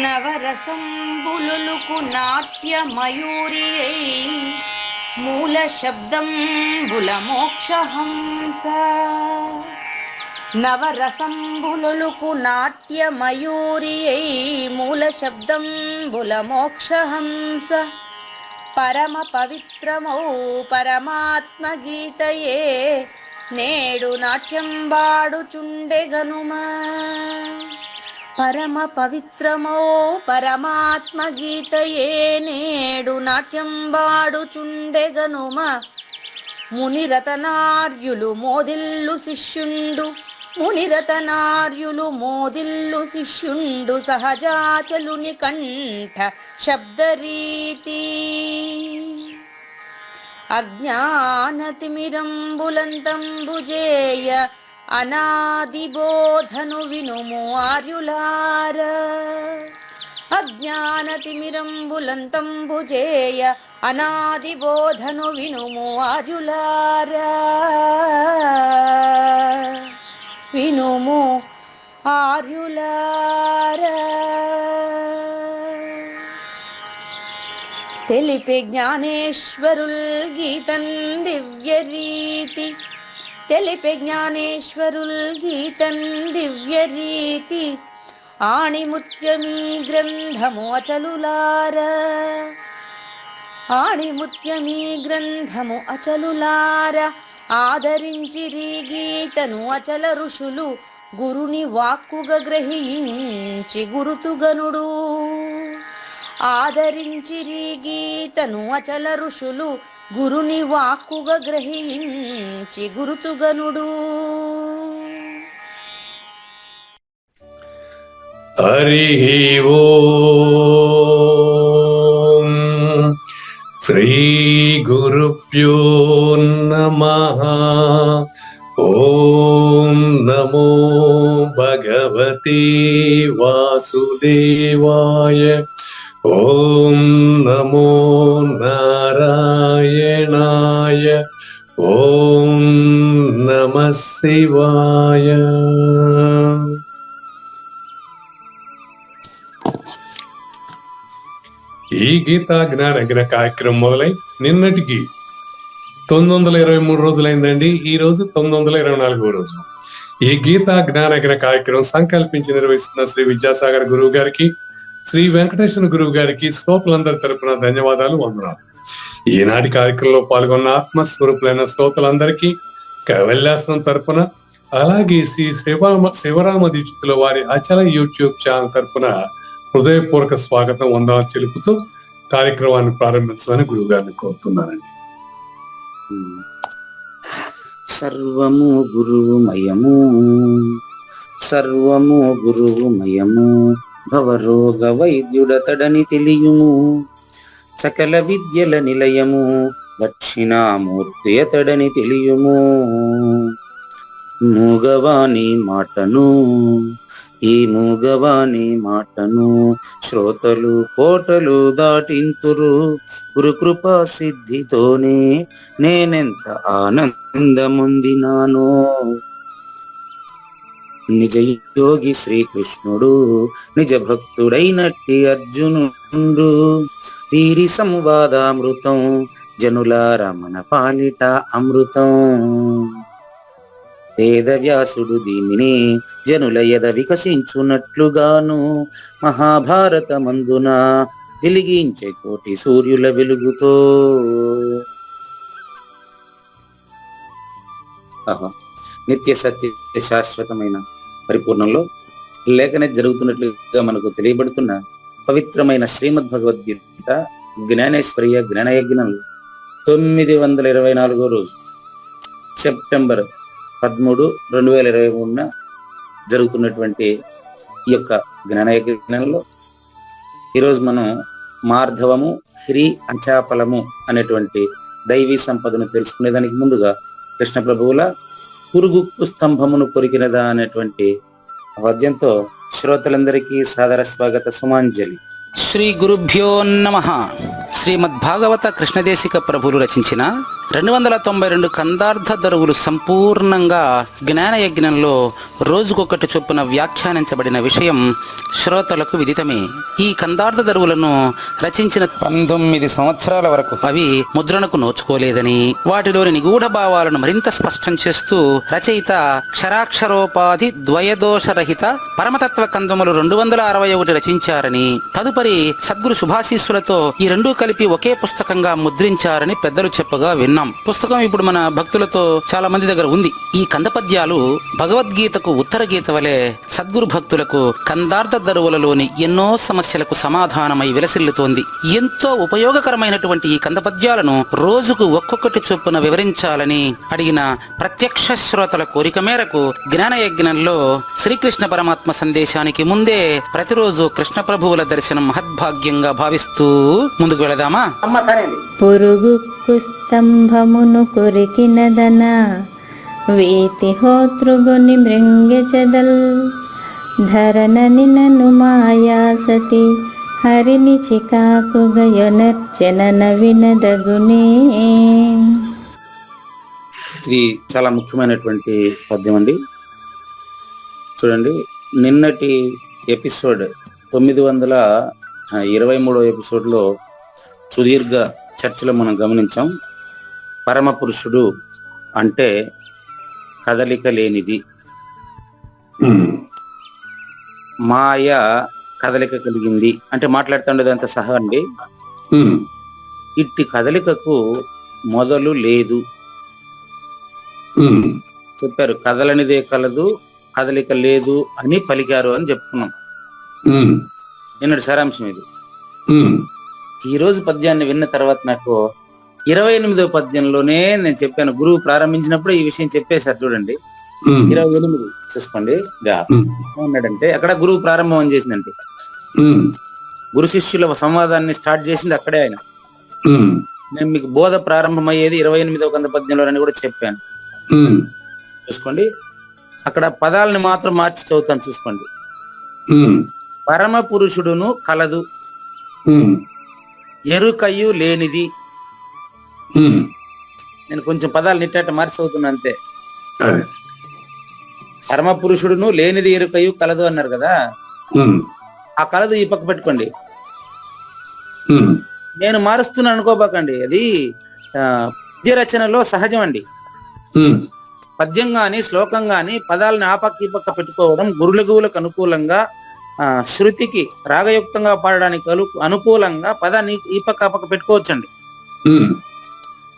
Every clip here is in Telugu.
నవరసంబులుకు నాట్య మయూరియై మూల శబ్దంబుల మోక్షహంస. నవరసంబులుకు నాట్య మయూరియై మూల శబ్దంబుల మోక్షహంస. పరమ పవిత్రమౌ పరమాత్మ గీతయే నేడు నాట్యంబాడుచుండెగనుమా. పరమ పవిత్రమో పరమాత్మ గీతయే నేడు నాట్యంబాడుచుండెగనుమ. మునిరతనార్యులు మోదిల్లు శిష్యుండు, మునిరతనార్యులు మోదిల్లు శిష్యుండు. సహజాచలుని కంఠ శబ్దరీతి. అజ్ఞానతిమిరంబులంతంబుజేయ అనాదిబోధను వినుము ఆర్యులార. అజ్ఞానతిమిరంబులంతంబుజేయ అనాదిబోధను వినుము ఆర్యులార. వినుము ఆర్యులార. తెలిపే జ్ఞానేశ్వరుల్ గీతన్ దివ్యరీతి. తెలిపే జ్ఞానేశ్వరుల్ గీతన్ దివ్యరీతి. ఆణిముత్యమీ గ్రంథము అచలులార. ఆణిముత్యమీ గ్రంథము అచలులార. ఆదరించిరి గీతను అచల ఋషులు. గురుని వాక్కుగా గ్రహించి గురుతుగనుడు. ఆదరించిరి గీతను అచల ఋషులు. గురుని వాక్కుగా గ్రహించి గురుతుగనుడు. హరి ఓం. శ్రీ గురుభ్యో నమః. ఓం నమో భగవతే వాసుదేవాయ. ఓం నమో నారాయణాయ. ఓం నమః శివాయ. ఈ గీతా జ్ఞానజ్ఞ కార్యక్రమం మొదలై నిన్నటికి 923 రోజులైందండి. ఈ రోజు 924వ రోజు. ఈ గీతా జ్ఞానజ్ఞ కార్యక్రమం సంకల్పించి నిర్వహిస్తున్న శ్రీ విద్యాసాగర్ గురువు గారికి, శ్రీ వెంకటేశ్వర గురువు గారికి శ్రోతలందరి తరపున ధన్యవాదాలు, వందనాలు. ఈనాటి కార్యక్రమంలో పాల్గొన్న ఆత్మస్వరూపులైన శ్రోతలందరికీ కైవల్యాశ్రమం తరపున, అలాగే శ్రీ శివరామ దీక్షితుల వారి అచల యూట్యూబ్ ఛానల్ తరపున హృదయపూర్వక స్వాగతం, వందనాలు తెలుపుతూ కార్యక్రమాన్ని ప్రారంభించమని గురువు గారిని కోరుతున్నానండి. సర్వము గురువుమయము, సర్వము గురువుమయము. భవరోగ వైద్యుడతడని తెలియుము. సకల విద్యల నిలయము దక్షిణామూర్తి అతడని తెలియుము. మూగవాణి మాటను, ఈ మూగవాణి మాటను శ్రోతలు కోటలు దాటింతురు. గురుకృపా సిద్ధితోనే నేనెంత ఆనందముందినానో. నిజ యోగి శ్రీకృష్ణుడు, నిజ భక్తుడైనట్టి అర్జునుడు. వీరి సంవాదామృతం జనులార మన పాలిట అమృతం. వేదవ్యాసుడు దీనిని జనుల ఎద వికసించున్నట్లుగాను మహాభారతమందున వెలిగించే కోటి సూర్యుల వెలుగుతో. నిత్య సత్య శాశ్వతమైన పరిపూర్ణంలో లేఖనే జరుగుతున్నట్లుగా మనకు తెలియబడుతున్న పవిత్రమైన శ్రీమద్ భగవద్గీత జ్ఞానేశ్వర్య జ్ఞానయజ్ఞంలో 924వ రోజు సెప్టెంబర్ 13, 2023 జరుగుతున్నటువంటి ఈ యొక్క జ్ఞానయజ్ఞంలో ఈరోజు మనం మార్ధవము, హ్రీ అంచాపలము అనేటువంటి దైవీ సంపదను తెలుసుకునేదానికి ముందుగా కృష్ణ ప్రభువుల పురుగు స్తంభమును కొరికినదా అనేటువంటి పద్యంతో శ్రోతలందరికీ సాదర స్వాగత సుమాంజలి. శ్రీ గురుభ్యో నమః. శ్రీమద్భాగవత కృష్ణదేశిక ప్రభులు రచించిన 292 కందార్థ దరువులు సంపూర్ణంగా జ్ఞానయజ్ఞంలో రోజుకొకటి చొప్పున వ్యాఖ్యానించబడిన విషయం శ్రోతలకు విదితమే. ఈ కందార్థ దరువులను రచించిన 19 సంవత్సరాల వరకు అవి ముద్రణకు నోచుకోలేదని, వాటిలోని నిగూఢ భావాలను మరింత స్పష్టం చేస్తూ రచయిత క్షరాక్షరోపాధి ద్వయదోషరహిత పరమతత్వ కందములు 261 రచించారని, తదుపరి సద్గురు శుభాశీస్సులతో ఈ రెండూ కలిపి ఒకే పుస్తకంగా ముద్రించారని పెద్దలు చెప్పగా విన్నాం. పుస్తకం ఇప్పుడు మన భక్తులతో చాలా మంది దగ్గర ఉంది. ఈ కందపద్యాలు భగవద్గీతకు ఉత్తర గీత వలె సద్గురు భక్తులకు కందార్థ దరువులలోని ఎన్నో సమస్యలకు సమాధానమై విలసిల్లుతోంది. ఎంతో ఉపయోగకరమైనటువంటి ఈ కందపద్యాలను రోజుకు ఒక్కొక్కటి చొప్పున వివరించాలని అడిగిన ప్రత్యక్ష శ్రోతల కోరిక మేరకు జ్ఞానయజ్ఞంలో శ్రీకృష్ణ పరమాత్మ సందేశానికి ముందే ప్రతిరోజు కృష్ణ ప్రభువుల దర్శనం మహద్భాగ్యంగా భావిస్తూ ముందుకు వెళదామా? పురుగు కుస్తంభమును కొరికినదన వేతి హోతృగుని మృంగెచదల్ ధరనని నను మాయాసతి హరిని చికాకుగయొనర్చన వినదగునే. ఇది చాలా ముఖ్యమైనటువంటి పద్యం అండి. చూడండి, నిన్నటి ఎపిసోడ్ 923వ ఎపిసోడ్లో సుదీర్ఘ చర్చలో మనం గమనించాం. పరమ పురుషుడు అంటే కదలిక లేనిది, మాయ కదలిక కలిగింది అంటే మాట్లాడుతుండేది అంత సహా అండి. ఇట్టి కదలికకు మొదలు లేదు చెప్పారు. కదలనిదే కలదు, కదలిక లేదు అని పలికారు అని చెప్పుకున్నాం. నిన్నటి సారాంశం ఇది. ఈ రోజు పద్యాన్ని విన్న తర్వాత నాకు 28వ పద్యంలోనే నేను చెప్పాను. గురువు ప్రారంభించినప్పుడు ఈ విషయం చెప్పేశారు. చూడండి, 28 చూసుకోండి. ఏమన్నాడంటే అక్కడ గురువు ప్రారంభం అని చేసిందంటే గురు శిష్యుల సంవాదాన్ని స్టార్ట్ చేసింది అక్కడే ఆయన. నేను మీకు బోధ ప్రారంభమయ్యేది 28వ కంద పద్యంలోని కూడా చెప్పాను. చూసుకోండి, అక్కడ పదాలని మాత్రం మార్చి చదువుతాను. చూసుకోండి, పరమ పురుషుడును కలదు, ఎరుకయు లేనిది. నేను కొంచెం పదాలు నిట్టేట మార్చి చదువుతున్నా అంతే. పరమ పురుషుడును లేనిది ఎరుకయు కలదు అన్నారు కదా. ఆ కలదు ఈ పక్క పెట్టుకోండి. నేను మారుస్తున్నాను అనుకోబాకండి, అది పద్య రచనలో సహజం అండి. పద్యం గాని శ్లోకం గాని పదాలని ఆ పక్క ఈ పక్క పెట్టుకోవడం గురులగువులకు అనుకూలంగా, శృతికి రాగయుక్తంగా పాడడానికి అనుకూలంగా పదాన్ని ఈ పక్క ఆ పక్క పెట్టుకోవచ్చండి.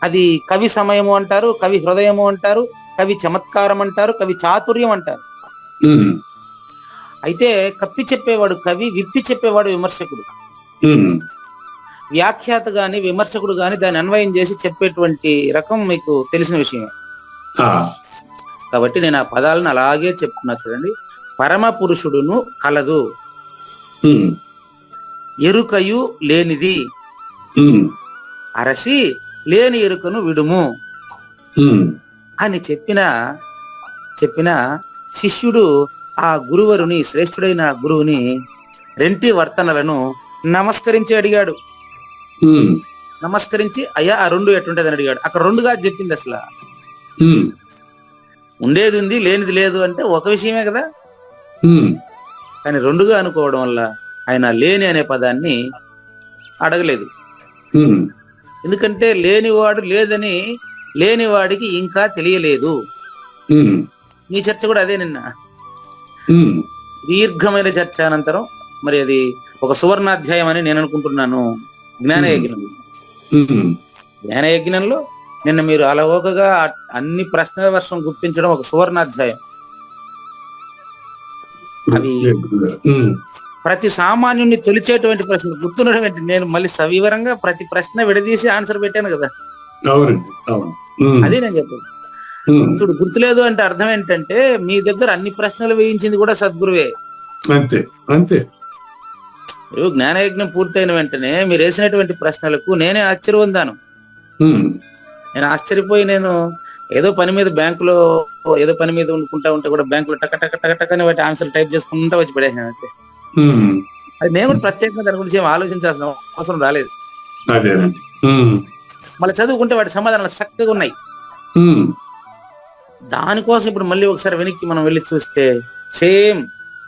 అది కవి సమయము అంటారు, కవి హృదయము అంటారు, కవి చమత్కారం అంటారు, కవి చాతుర్యం అంటారు. అయితే కప్పి చెప్పేవాడు కవి, విప్పి చెప్పేవాడు విమర్శకుడు. వ్యాఖ్యాత గాని విమర్శకుడు గాని దాన్ని అన్వయం చేసి చెప్పేటువంటి రకం మీకు తెలిసిన విషయమే. కాబట్టి నేను ఆ పదాలను అలాగే చెప్తున్నా. చూడండి, పరమ పురుషుడును కలదు, ఎరుకయు లేనిది, అరసి లేని ఎరుకను విడుము అని చెప్పిన శిష్యుడు ఆ గురువరుని, శ్రేష్ఠుడైన గురువుని రెంటి వర్తనలను నమస్కరించి అడిగాడు. నమస్కరించి అయ్యా ఆ రెండు ఎట్టుంటదని అడిగాడు. అక్కడ రెండుగా చెప్పింది. అసలు ఉండేది ఉంది, లేనిది లేదు అంటే ఒక విషయమే కదా. కానీ రెండుగా అనుకోవడం వల్ల ఆయన లేని అనే పదాన్ని అడగలేదు. ఎందుకంటే లేనివాడు లేదని లేనివాడికి ఇంకా తెలియలేదు. నీ చర్చ కూడా అదే. నిన్న దీర్ఘమైన చర్చ అనంతరం మరి అది ఒక సువర్ణాధ్యాయం అని నేను అనుకుంటున్నాను. జ్ఞానయజ్ఞంలో నిన్న మీరు అలవోకగా అన్ని ప్రశ్నల వర్షం గుప్పించడం ఒక సువర్ణాధ్యాయం. అవి ప్రతి సామాన్యుని తొలిచేటువంటి ప్రశ్నలు గుర్తుండడం ఏంటి. నేను మళ్ళీ సవివరంగా ప్రతి ప్రశ్న విడదీసి ఆన్సర్ పెట్టాను కదా. అదే నేను చెప్పాను. చూడు, గుర్తులేదు అంటే అర్థం ఏంటంటే మీ దగ్గర అన్ని ప్రశ్నలు వేయించింది కూడా సద్గురువే. అంతే అంతే. మీరు జ్ఞానయజ్ఞం పూర్తయిన వెంటనే మీరు వేసినటువంటి ప్రశ్నలకు నేనే ఆశ్చర్యపొందాను. నేను ఆశ్చర్యపోయి నేను ఏదో పని మీద బ్యాంకులో ఏదో పని మీద ఉండుకుంటా ఉంటే కూడా బ్యాంకులో టక టక టక టకని వాటి ఆన్సర్ టైప్ చేసుకుంటా వచ్చి పడేసాను అంతే. అది నేను కూడా ప్రత్యేకంగా దాని గురించి ఏం ఆలోచించాల్సిన అవసరం రాలేదు. మళ్ళీ చదువుకుంటే వాటి సమాధానాలు చక్కగా ఉన్నాయి. ఉమ్, దానికోసం ఇప్పుడు మళ్ళీ ఒకసారి వెనక్కి మనం వెళ్ళి చూస్తే సేమ్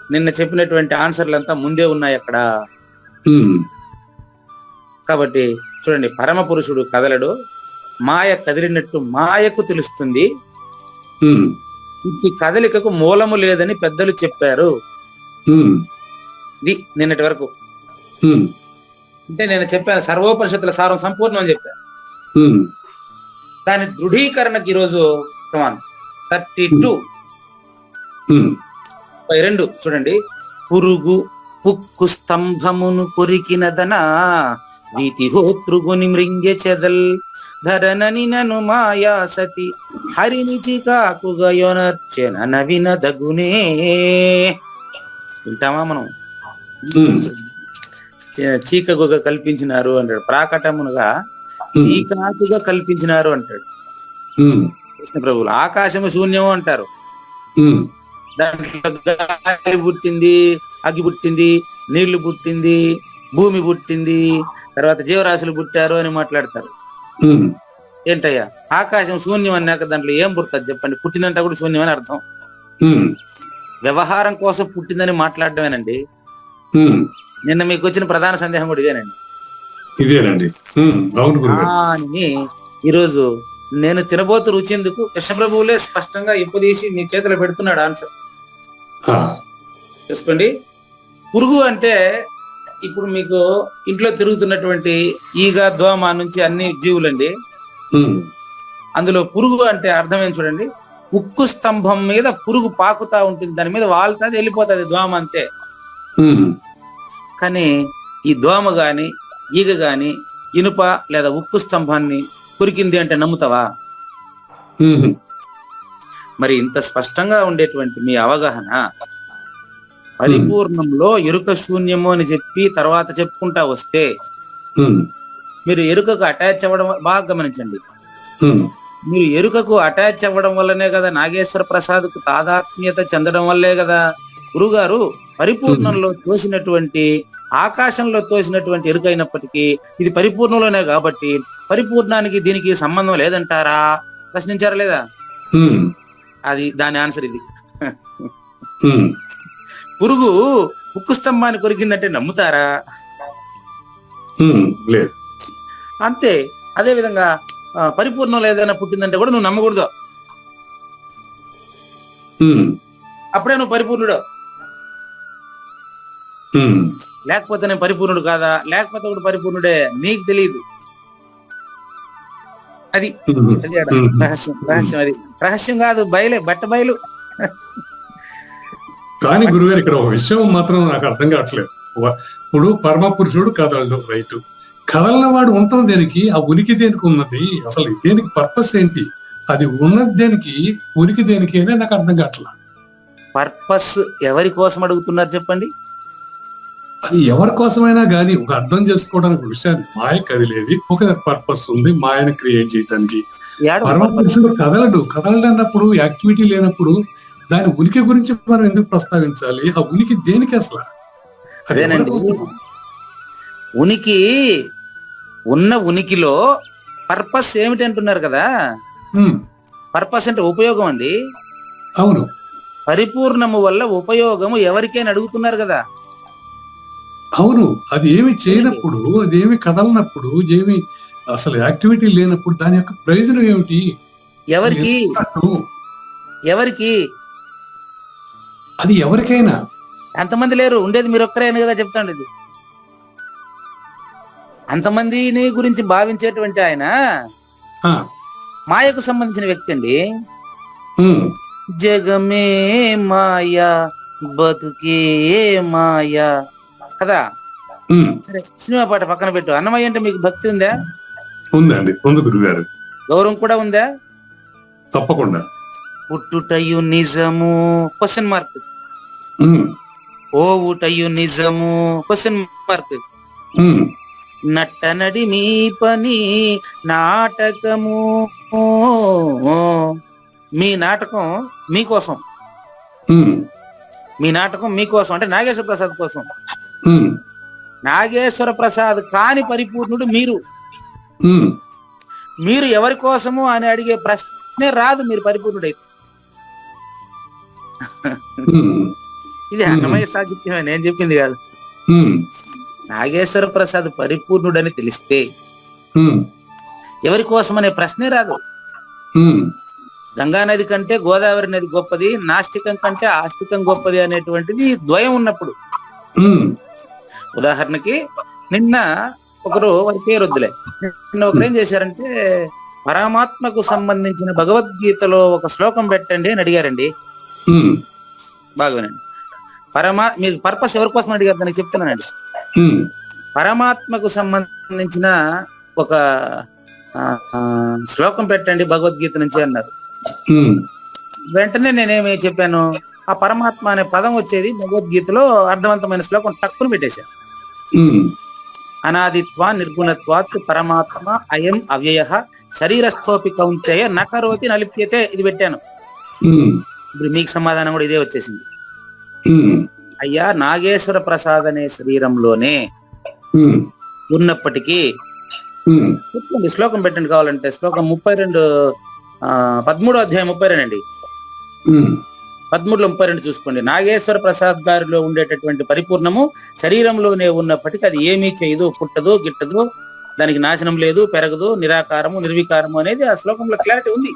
నిన్న చెప్పినటువంటి ఆన్సర్లు అంతా ముందే ఉన్నాయి అక్కడ. ఉమ్, కాబట్టి చూడండి, పరమ పురుషుడు కదలడు, మాయ కదిలినట్టు మాయకు తెలుస్తుంది, ఉమ్, ఈ కదలికకు మూలము లేదని పెద్దలు చెప్పారు. ఉమ్, ఇది నిన్నటి వరకు. ఉమ్, అంటే నేను చెప్పాను సర్వోపనిషత్తుల సారం సంపూర్ణం అని చెప్పాను. ఉమ్, దాని దృఢీకరణకు ఈరోజు 32 ఉమ్, 32 చూడండి. పురుగు పుక్కు స్తంభమును కొరికినదన వీతిహోతృగుని మృంగె చెదల్ ధరనని నను మాయా సతి హరిని చికాకుగయొనర్చెన నవిన దగునే. వింటామా మనం? ఉమ్, చీకగుగా కల్పించినారు అంటాడు, ప్రాకటమునుగా చీకాకుగా కల్పించినారు అంటాడు ఉమ్, కృష్ణ ప్రభువులు. ఆకాశము శూన్యము అంటారు, ఉమ్, దాంట్లో గాలి పుట్టింది, అగ్గి పుట్టింది, నీళ్లు పుట్టింది, భూమి పుట్టింది, తర్వాత జీవరాశులు పుట్టారు అని మాట్లాడతారు. ఉమ్, ఏంటయ్యా ఆకాశం శూన్యం అన్నాక దాంట్లో ఏం పుడుతుంది చెప్పండి? పుట్టిందంటే కూడా శూన్యం అని అర్థం. ఉమ్, వ్యవహారం కోసం పుట్టిందని మాట్లాడటమేనండి. ఉమ్, నిన్న మీకు వచ్చిన ప్రధాన సందేహం కూడా ఇదేనండి. ఇదేనండి. అవును గురుగారు. అని ఈరోజు నేను తినబోతు రుచి ఎందుకు కృష్ణ ప్రభువులే స్పష్టంగా ఇప్పుదీసి మీ చేతిలో పెడుతున్నాడు ఆన్సర్. ఆ, చూసుకోండి. పురుగు అంటే ఇప్పుడు మీకు ఇంట్లో తిరుగుతున్నటువంటి ఈగ, దోమ నుంచి అన్ని జీవులండి. ఉమ్, అందులో పురుగు అంటే అర్థం ఏం చూడండి. ఉక్కు స్తంభం మీద పురుగు పాకుతా ఉంటుంది, దాని మీద వాళ్తుంది, వెళ్ళిపోతుంది దోమ అంతే. ఉమ్, కానీ ఈ దోమ గాని ఈగ గాని ఇనుప లేదా ఉక్కు స్తంభాన్ని కొరికింది అంటే నమ్ముతావా? ఉమ్, మరి ఇంత స్పష్టంగా ఉండేటువంటి మీ అవగాహన పరిపూర్ణంలో ఎరుక శూన్యము అని చెప్పి తర్వాత చెప్పుకుంటా వస్తే ఉమ్, మీరు ఎరుకకు అటాచ్ అవ్వడం బాగా గమనించండి. ఉమ్, మీరు ఎరుకకు అటాచ్ అవ్వడం వల్లనే కదా నాగేశ్వర ప్రసాద్ కు తాదాత్మ్యత చెందడం వల్లే కదా గురుగారు పరిపూర్ణంలో తోసినటువంటి, ఆకాశంలో తోసినటువంటి ఎరుక అయినప్పటికీ ఇది పరిపూర్ణంలోనే కాబట్టి పరిపూర్ణానికి దీనికి సంబంధం లేదంటారా? ప్రశ్నించారా లేదా? ఉమ్, అది దాని ఆన్సర్ ఇది. ఉమ్, పురుగు ఉక్కు స్తంభాన్ని కొరికిందంటే నమ్ముతారా? లేదు. అంతే. అదే విధంగా పరిపూర్ణంలో ఏదైనా పుట్టిందంటే కూడా నువ్వు నమ్మకూడదు. అప్పుడే నువ్వు పరిపూర్ణుడు. లేకపోతే నేను పరిపూర్ణుడు కాదా? లేకపోతే కూడా పరిపూర్ణుడే, నీకు తెలియదు. అది రహస్యం. రహస్యం అది రహస్యం కాదు, బయలే, బట్ట బయలు. కానీ గురుగారు ఇక్కడ ఒక విషయం మాత్రం నాకు అర్థం కావట్లేదు. ఇప్పుడు పరమ పురుషుడు కదలడు, రైట్. కదలన వాడు ఉంటాం దేనికి? ఆ ఉనికి దేనికి ఉన్నది? అసలు దేనికి పర్పస్ ఏంటి? అది ఉన్నది దేనికి, ఉనికి దేనికి అనేది నాకు అర్థం కావట్లా. పర్పస్ ఎవరి కోసం అడుగుతున్నారు చెప్పండి? అది ఎవరి కోసమైనా కానీ ఒక అర్థం చేసుకోవడానికి విషయాన్ని, మాయ కదిలేది ఒక పర్పస్ ఉంది, మాయను క్రియేట్ చేయడానికి. పరమ పురుషుడు కదలడు అన్నప్పుడు, యాక్టివిటీ లేనప్పుడు దాని ఉనికి గురించి మనం ఎందుకు ప్రస్తావించాలి? ఆ ఉనికి దేనికి అసలు? అదేనండి, ఉనికి ఉన్న ఉనికిలో పర్పస్ ఏమిటి అంటున్నారు కదా. పర్పస్ అంటే ఉపయోగం అండి. అవును, పరిపూర్ణము వల్ల ఉపయోగము ఎవరికైనా అడుగుతున్నారు కదా. అవును, అది ఏమి చేయనప్పుడు, అది ఏమి కదలనప్పుడు, ఏమి అసలు యాక్టివిటీ లేనప్పుడు దాని యొక్క ప్రయోజనం ఏమిటి? ఎవరికి ఎవరికి అది ఎవరికైనా. అంతమంది లేరు, ఉండేది మీరు ఒక్కరేను కదా చెప్తాండి. ఇది అంతమందిని గురించి భావించేటువంటి ఆయన మాయకు సంబంధించిన వ్యక్తి అండి. జగమే మాయా బతుకే మాయా కదా. సరే, సినిమా పాట పక్కన పెట్టు. అన్నమయ్య అంటే మీకు భక్తి ఉందా? ఉందండి, ఉంది గురుగారు. గౌరవం కూడా ఉందా? తప్పకుండా. పుట్టుటయు నిజము క్వశ్చన్ మార్క్, ఓవుటయు నిజము క్వశ్చన్ మార్క్, నట్టనడి మీ పని నాటకము. మీ నాటకం మీకోసం, మీ నాటకం మీకోసం అంటే నాగేశ్వర ప్రసాద్ కోసం. నాగేశ్వర ప్రసాద్ కాని పరిపూర్ణుడు మీరు. మీరు ఎవరి కోసము అని అడిగే ప్రశ్నే రాదు మీరు పరిపూర్ణుడైతే. ఇది అన్నమయ్య సాహిత్యమే, నేను చెప్పింది కాదు. నాగేశ్వర ప్రసాద్ పరిపూర్ణుడని తెలిస్తే ఎవరి కోసం అనే ప్రశ్నే రాదు. గంగా నది కంటే గోదావరి నది గొప్పది, నాస్తికం కంటే ఆస్తికం గొప్పది అనేటువంటిది ద్వయం ఉన్నప్పుడు. ఉదాహరణకి నిన్న ఒకరు వారి పేరు వద్దులే, నిన్న ఒకరు ఏం చేశారంటే పరమాత్మకు సంబంధించిన భగవద్గీతలో ఒక శ్లోకం పెట్టండి అని అడిగారండి. బాగా వినండి. మీరు పర్పస్ ఎవరి కోసం అడిగారు దానికి చెప్తున్నానండి. పరమాత్మకు సంబంధించిన ఒక శ్లోకం పెట్టండి భగవద్గీత నుంచి అన్నారు. వెంటనే నేనేమి చెప్పాను, ఆ పరమాత్మ అనే పదం వచ్చేది భగవద్గీతలో అర్థవంతమైన శ్లోకం టక్కును పెట్టేశాను. అనాదిత్వా నిర్గుణత్వాత్ పరమాత్మ అయం అవ్యయ శరీరస్థోపి కౌంతేయ నకరోతి నలిప్యతే, ఇది పెట్టాను. ఇప్పుడు మీకు సమాధానం కూడా ఇదే వచ్చేసింది. అయ్యా, నాగేశ్వర ప్రసాద్ అనే శరీరంలోనే ఉన్నప్పటికీ చెప్పండి, శ్లోకం పెట్టండి కావాలంటే. శ్లోకం 32, 13వ అధ్యాయం 32 అండి. 13లో 32 చూసుకోండి. నాగేశ్వర ప్రసాద్ గారిలో ఉండేటటువంటి పరిపూర్ణము శరీరంలోనే ఉన్నప్పటికీ అది ఏమీ చేయదు, పుట్టదు, గిట్టదు, దానికి నాశనం లేదు, పెరగదు, నిరాకారము నిర్వికారము అనేది ఆ శ్లోకంలో క్లారిటీ ఉంది.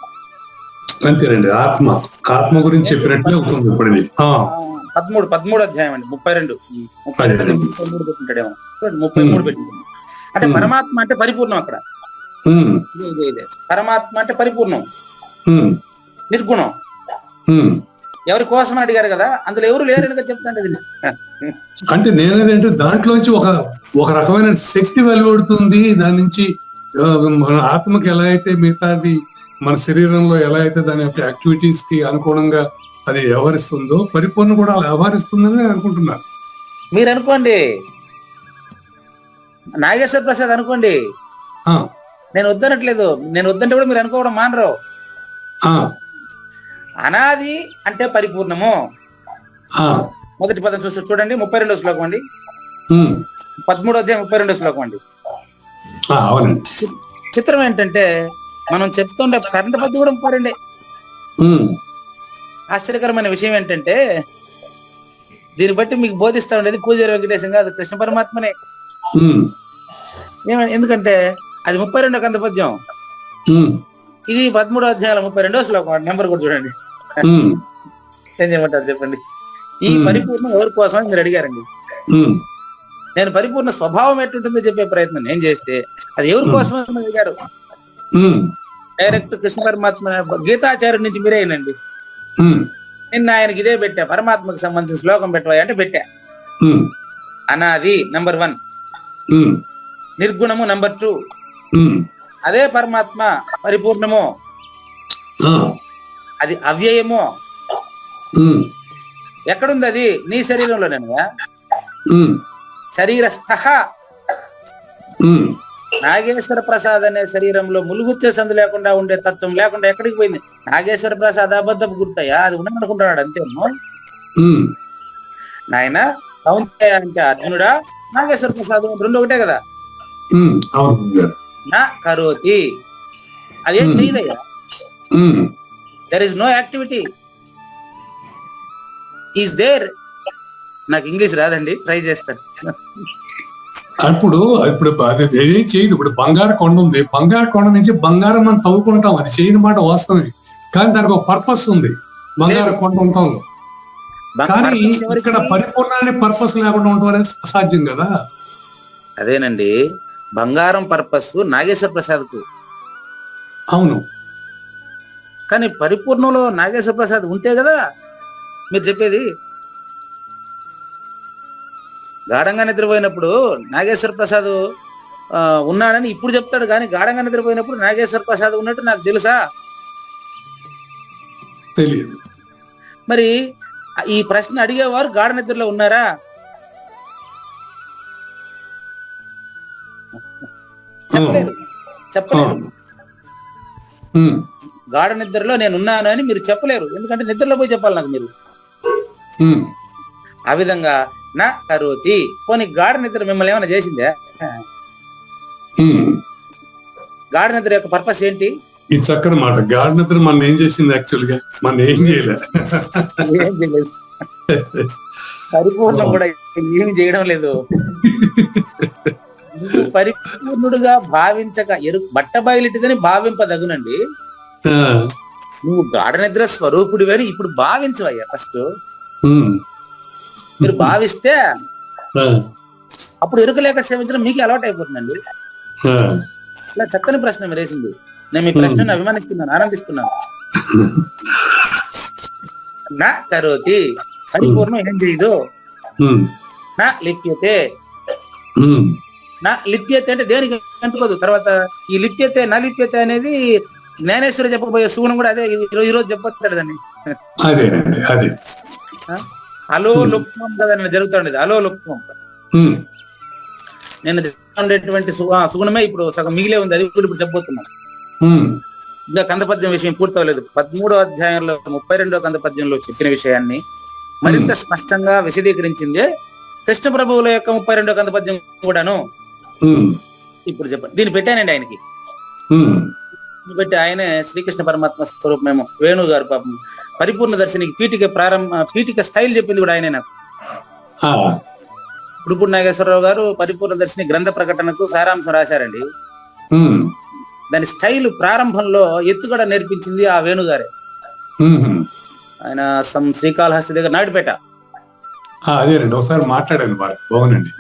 అంతేనండి. ఆత్మ గురించి చెప్పినట్లే ఉంటుంది. 13వ అధ్యాయం అండి, 32 పెట్టింటాడేమో, 33 పెట్టింటాడు. అంటే పరమాత్మ అంటే పరిపూర్ణం. అక్కడ ఇదే పరమాత్మ అంటే పరిపూర్ణం, నిర్గుణం. ఎవరి కోసం అడిగారు కదా, అందులో ఎవరు లేరని చెప్తాండి. అంటే నేనేదంటే దాంట్లోంచి ఒక రకమైన శక్తి వెలువడుతుంది. దాని నుంచి మన ఆత్మకి ఎలా అయితే మిగతాది మన శరీరంలో ఎలా అయితే దాని యొక్క యాక్టివిటీస్ కి అనుగుణంగా అది వ్యవహరిస్తుందో పరిపూర్ణ కూడా అలా వ్యవహరిస్తుందని నేను అనుకుంటున్నాను. మీరు అనుకోండి, నాగేశ్వర ప్రసాద్ అనుకోండి, నేను వద్దనట్లేదు. నేను వద్దంటే కూడా మీరు అనుకోవడం మానరు. అనాది అంటే పరిపూర్ణము. మొదటి పదం చూడండి, 32వ శ్లోకం అండి, 13వ అధ్యాయం 32వ శ్లోకం అండి. చిత్రం ఏంటంటే మనం చెప్తుండే కరెంట్ పద్దు కూడా 32. ఆశ్చర్యకరమైన విషయం ఏంటంటే దీన్ని బట్టి మీకు బోధిస్తా ఉండేది పూజారి వెంకటేశం కాదు, కృష్ణ పరమాత్మనే. ఎందుకంటే అది 32వ కంద పద్యం, ఇది 13వ అధ్యాయం 32వ శ్లోకం. నెంబర్ కూడా చూడండి. ఏం చేయమంటారు చెప్పండి. ఈ పరిపూర్ణం ఎవరి కోసం మీరు అడిగారండి. నేను పరిపూర్ణ స్వభావం ఎట్టుంటుందో చెప్పే ప్రయత్నం నేను చేస్తే అది ఎవరి కోసం అడిగారు. డైరెక్ట్ కృష్ణ పరమాత్మ గీతాచార్య నుంచి మీరే అయినండి. నిన్న ఆయనకి ఇదే పెట్టా, పరమాత్మకు సంబంధించిన శ్లోకం పెట్టవా అంటే పెట్టా. అనాది నంబర్ 1, నిర్గుణము నంబర్ 2. అదే పరమాత్మ పరిపూర్ణము, అది అవ్యయము. ఎక్కడుంది అది? నీ శరీరంలోనేనా? శరీరస్థ. నాగేశ్వర ప్రసాద్ అనే శరీరంలో ములుగుచ్చే సందు లేకుండా ఉండే తత్వం లేకుండా ఎక్కడికి పోయింది? నాగేశ్వర ప్రసాద్ అబద్ధపు గుర్తయ్యా, అది ఉన్నాడనుకుంటున్నాడు అంతేమో. నాయన కౌంతేయ అంటే అర్జునుడా, నాగేశ్వర ప్రసాద్ రెండు ఒకటే కదా. నా కరోతి, అదేం చేయదయ్యా. There is no activity, is there. నాకు ఇంగ్లీష్ రాదండి, ట్రై చేస్తాను. ఇప్పుడు ఏం చేయదు. ఇప్పుడు బంగారు కొండ ఉంది, బంగారు కొండ నుంచి బంగారం మనం తవ్వుకుంటాం, అది చేయని మాట వాస్తవమే. కానీ దానికి ఒక పర్పస్ ఉంది బంగారు కొండ ఉంటాం. కానీ ఇక్కడ పరిపూర్ణాన్ని పర్పస్ లేకుండా ఉండడం అనేది అసాధ్యం కదా. అదేనండి, బంగారం పర్పస్ నాగేశ్వర ప్రసాద్ కు. అవును, కానీ పరిపూర్ణంలో నాగేశ్వర ప్రసాద్ ఉంటే కదా మీరు చెప్పేది. గాఢంగా నిద్రపోయినప్పుడు నాగేశ్వర ప్రసాద్ ఉన్నాడని ఇప్పుడు చెప్తాడు, కానీ గాఢంగా నిద్రపోయినప్పుడు నాగేశ్వర ప్రసాద్ ఉన్నట్టు నాకు తెలుసా? తెలియదు. మరి ఈ ప్రశ్న అడిగేవారు గాఢ నిద్రలో ఉన్నారా? చెప్పలేరు. గాఢ నిద్రలో నేను ఉన్నాను అని మీరు చెప్పలేరు, ఎందుకంటే నిద్రలో పోయి చెప్పాలి నాకు మీరు. ఆ విధంగా నా కరోతి. పోనీ గాఢ నిద్ర మిమ్మల్ని ఏమైనా చేసిందే? గాఢ నిద్ర యొక్క పర్పస్ ఏంటి? ఈ చక్కని మాట. గాఢ నిద్ర మనం ఏం చేసింది? యాక్చువల్ గా మనం ఏం చేయలేదు. ఏం చేయలేదు, పరిపూర్ణం కూడా ఏమి చేయడం లేదు. నువ్వు పరిపూర్ణుడుగా భావించక బట్ట బయలుటిదని భావింపదగునండి. నువ్వు గాఢ నిద్ర స్వరూపుడివి అని ఇప్పుడు భావించవయ్యా. ఫస్ట్ మీరు భావిస్తే అప్పుడు ఎరుకలేక సేవించడం మీకు అలవాటు అయిపోతుందండి. ఇలా చక్కని ప్రశ్న మీరు వేసింది. నేను మీ ప్రశ్నను అభిమానిస్తున్నాను, ఆనందిస్తున్నాను. నా కరోతి, పరిపూర్ణం ఏం చేయదు. నా లిప్యతే, నా లిప్యతే అంటే దేనికి అంటుకోదు. తర్వాత ఈ లిప్యతే నా లిప్యతే అనేది జ్ఞానేశ్వర చెప్పబోయే సుగుణం కూడా అదే ఈ రోజు చెప్పొస్తాడు దాన్ని. అలో లుప్తం కదా జరుగుతుండేది, అలో లుప్తం. నేను ఉండేటువంటి సుగుణమే ఇప్పుడు సగం మిగిలే ఉంది, అది కూడా ఇప్పుడు చెప్పబోతున్నాను. ఇంకా కందపద్యం విషయం పూర్తవలేదు. 13వ అధ్యాయంలో 32వ కందపద్యంలో చెప్పిన విషయాన్ని మరింత స్పష్టంగా విశదీకరించింది కృష్ణ ప్రభువుల యొక్క 32వ కందపద్యం కూడాను. ఇప్పుడు చెప్పండి, దీన్ని పెట్టానండి ఆయనకి. బట్టి ఆయనే శ్రీకృష్ణ పరమాత్మ స్వరూపమేమో. వేణు గారు పాపం పరిపూర్ణ దర్శనికి పీఠిక స్టైల్ చెప్పింది కూడా ఆయనే నాకు. ఉడుపూడి నాగేశ్వరరావు గారు పరిపూర్ణ దర్శిని గ్రంథ ప్రకటనకు సారాంశం రాశారండి. దాని స్టైల్ ప్రారంభంలో ఎత్తుగడ నేర్పించింది ఆ వేణుగారే. ఆయన శ్రీకాళహస్తి దగ్గర నాయుడుపేట. ఒకసారి మాట్లాడండి, బాగుందండి.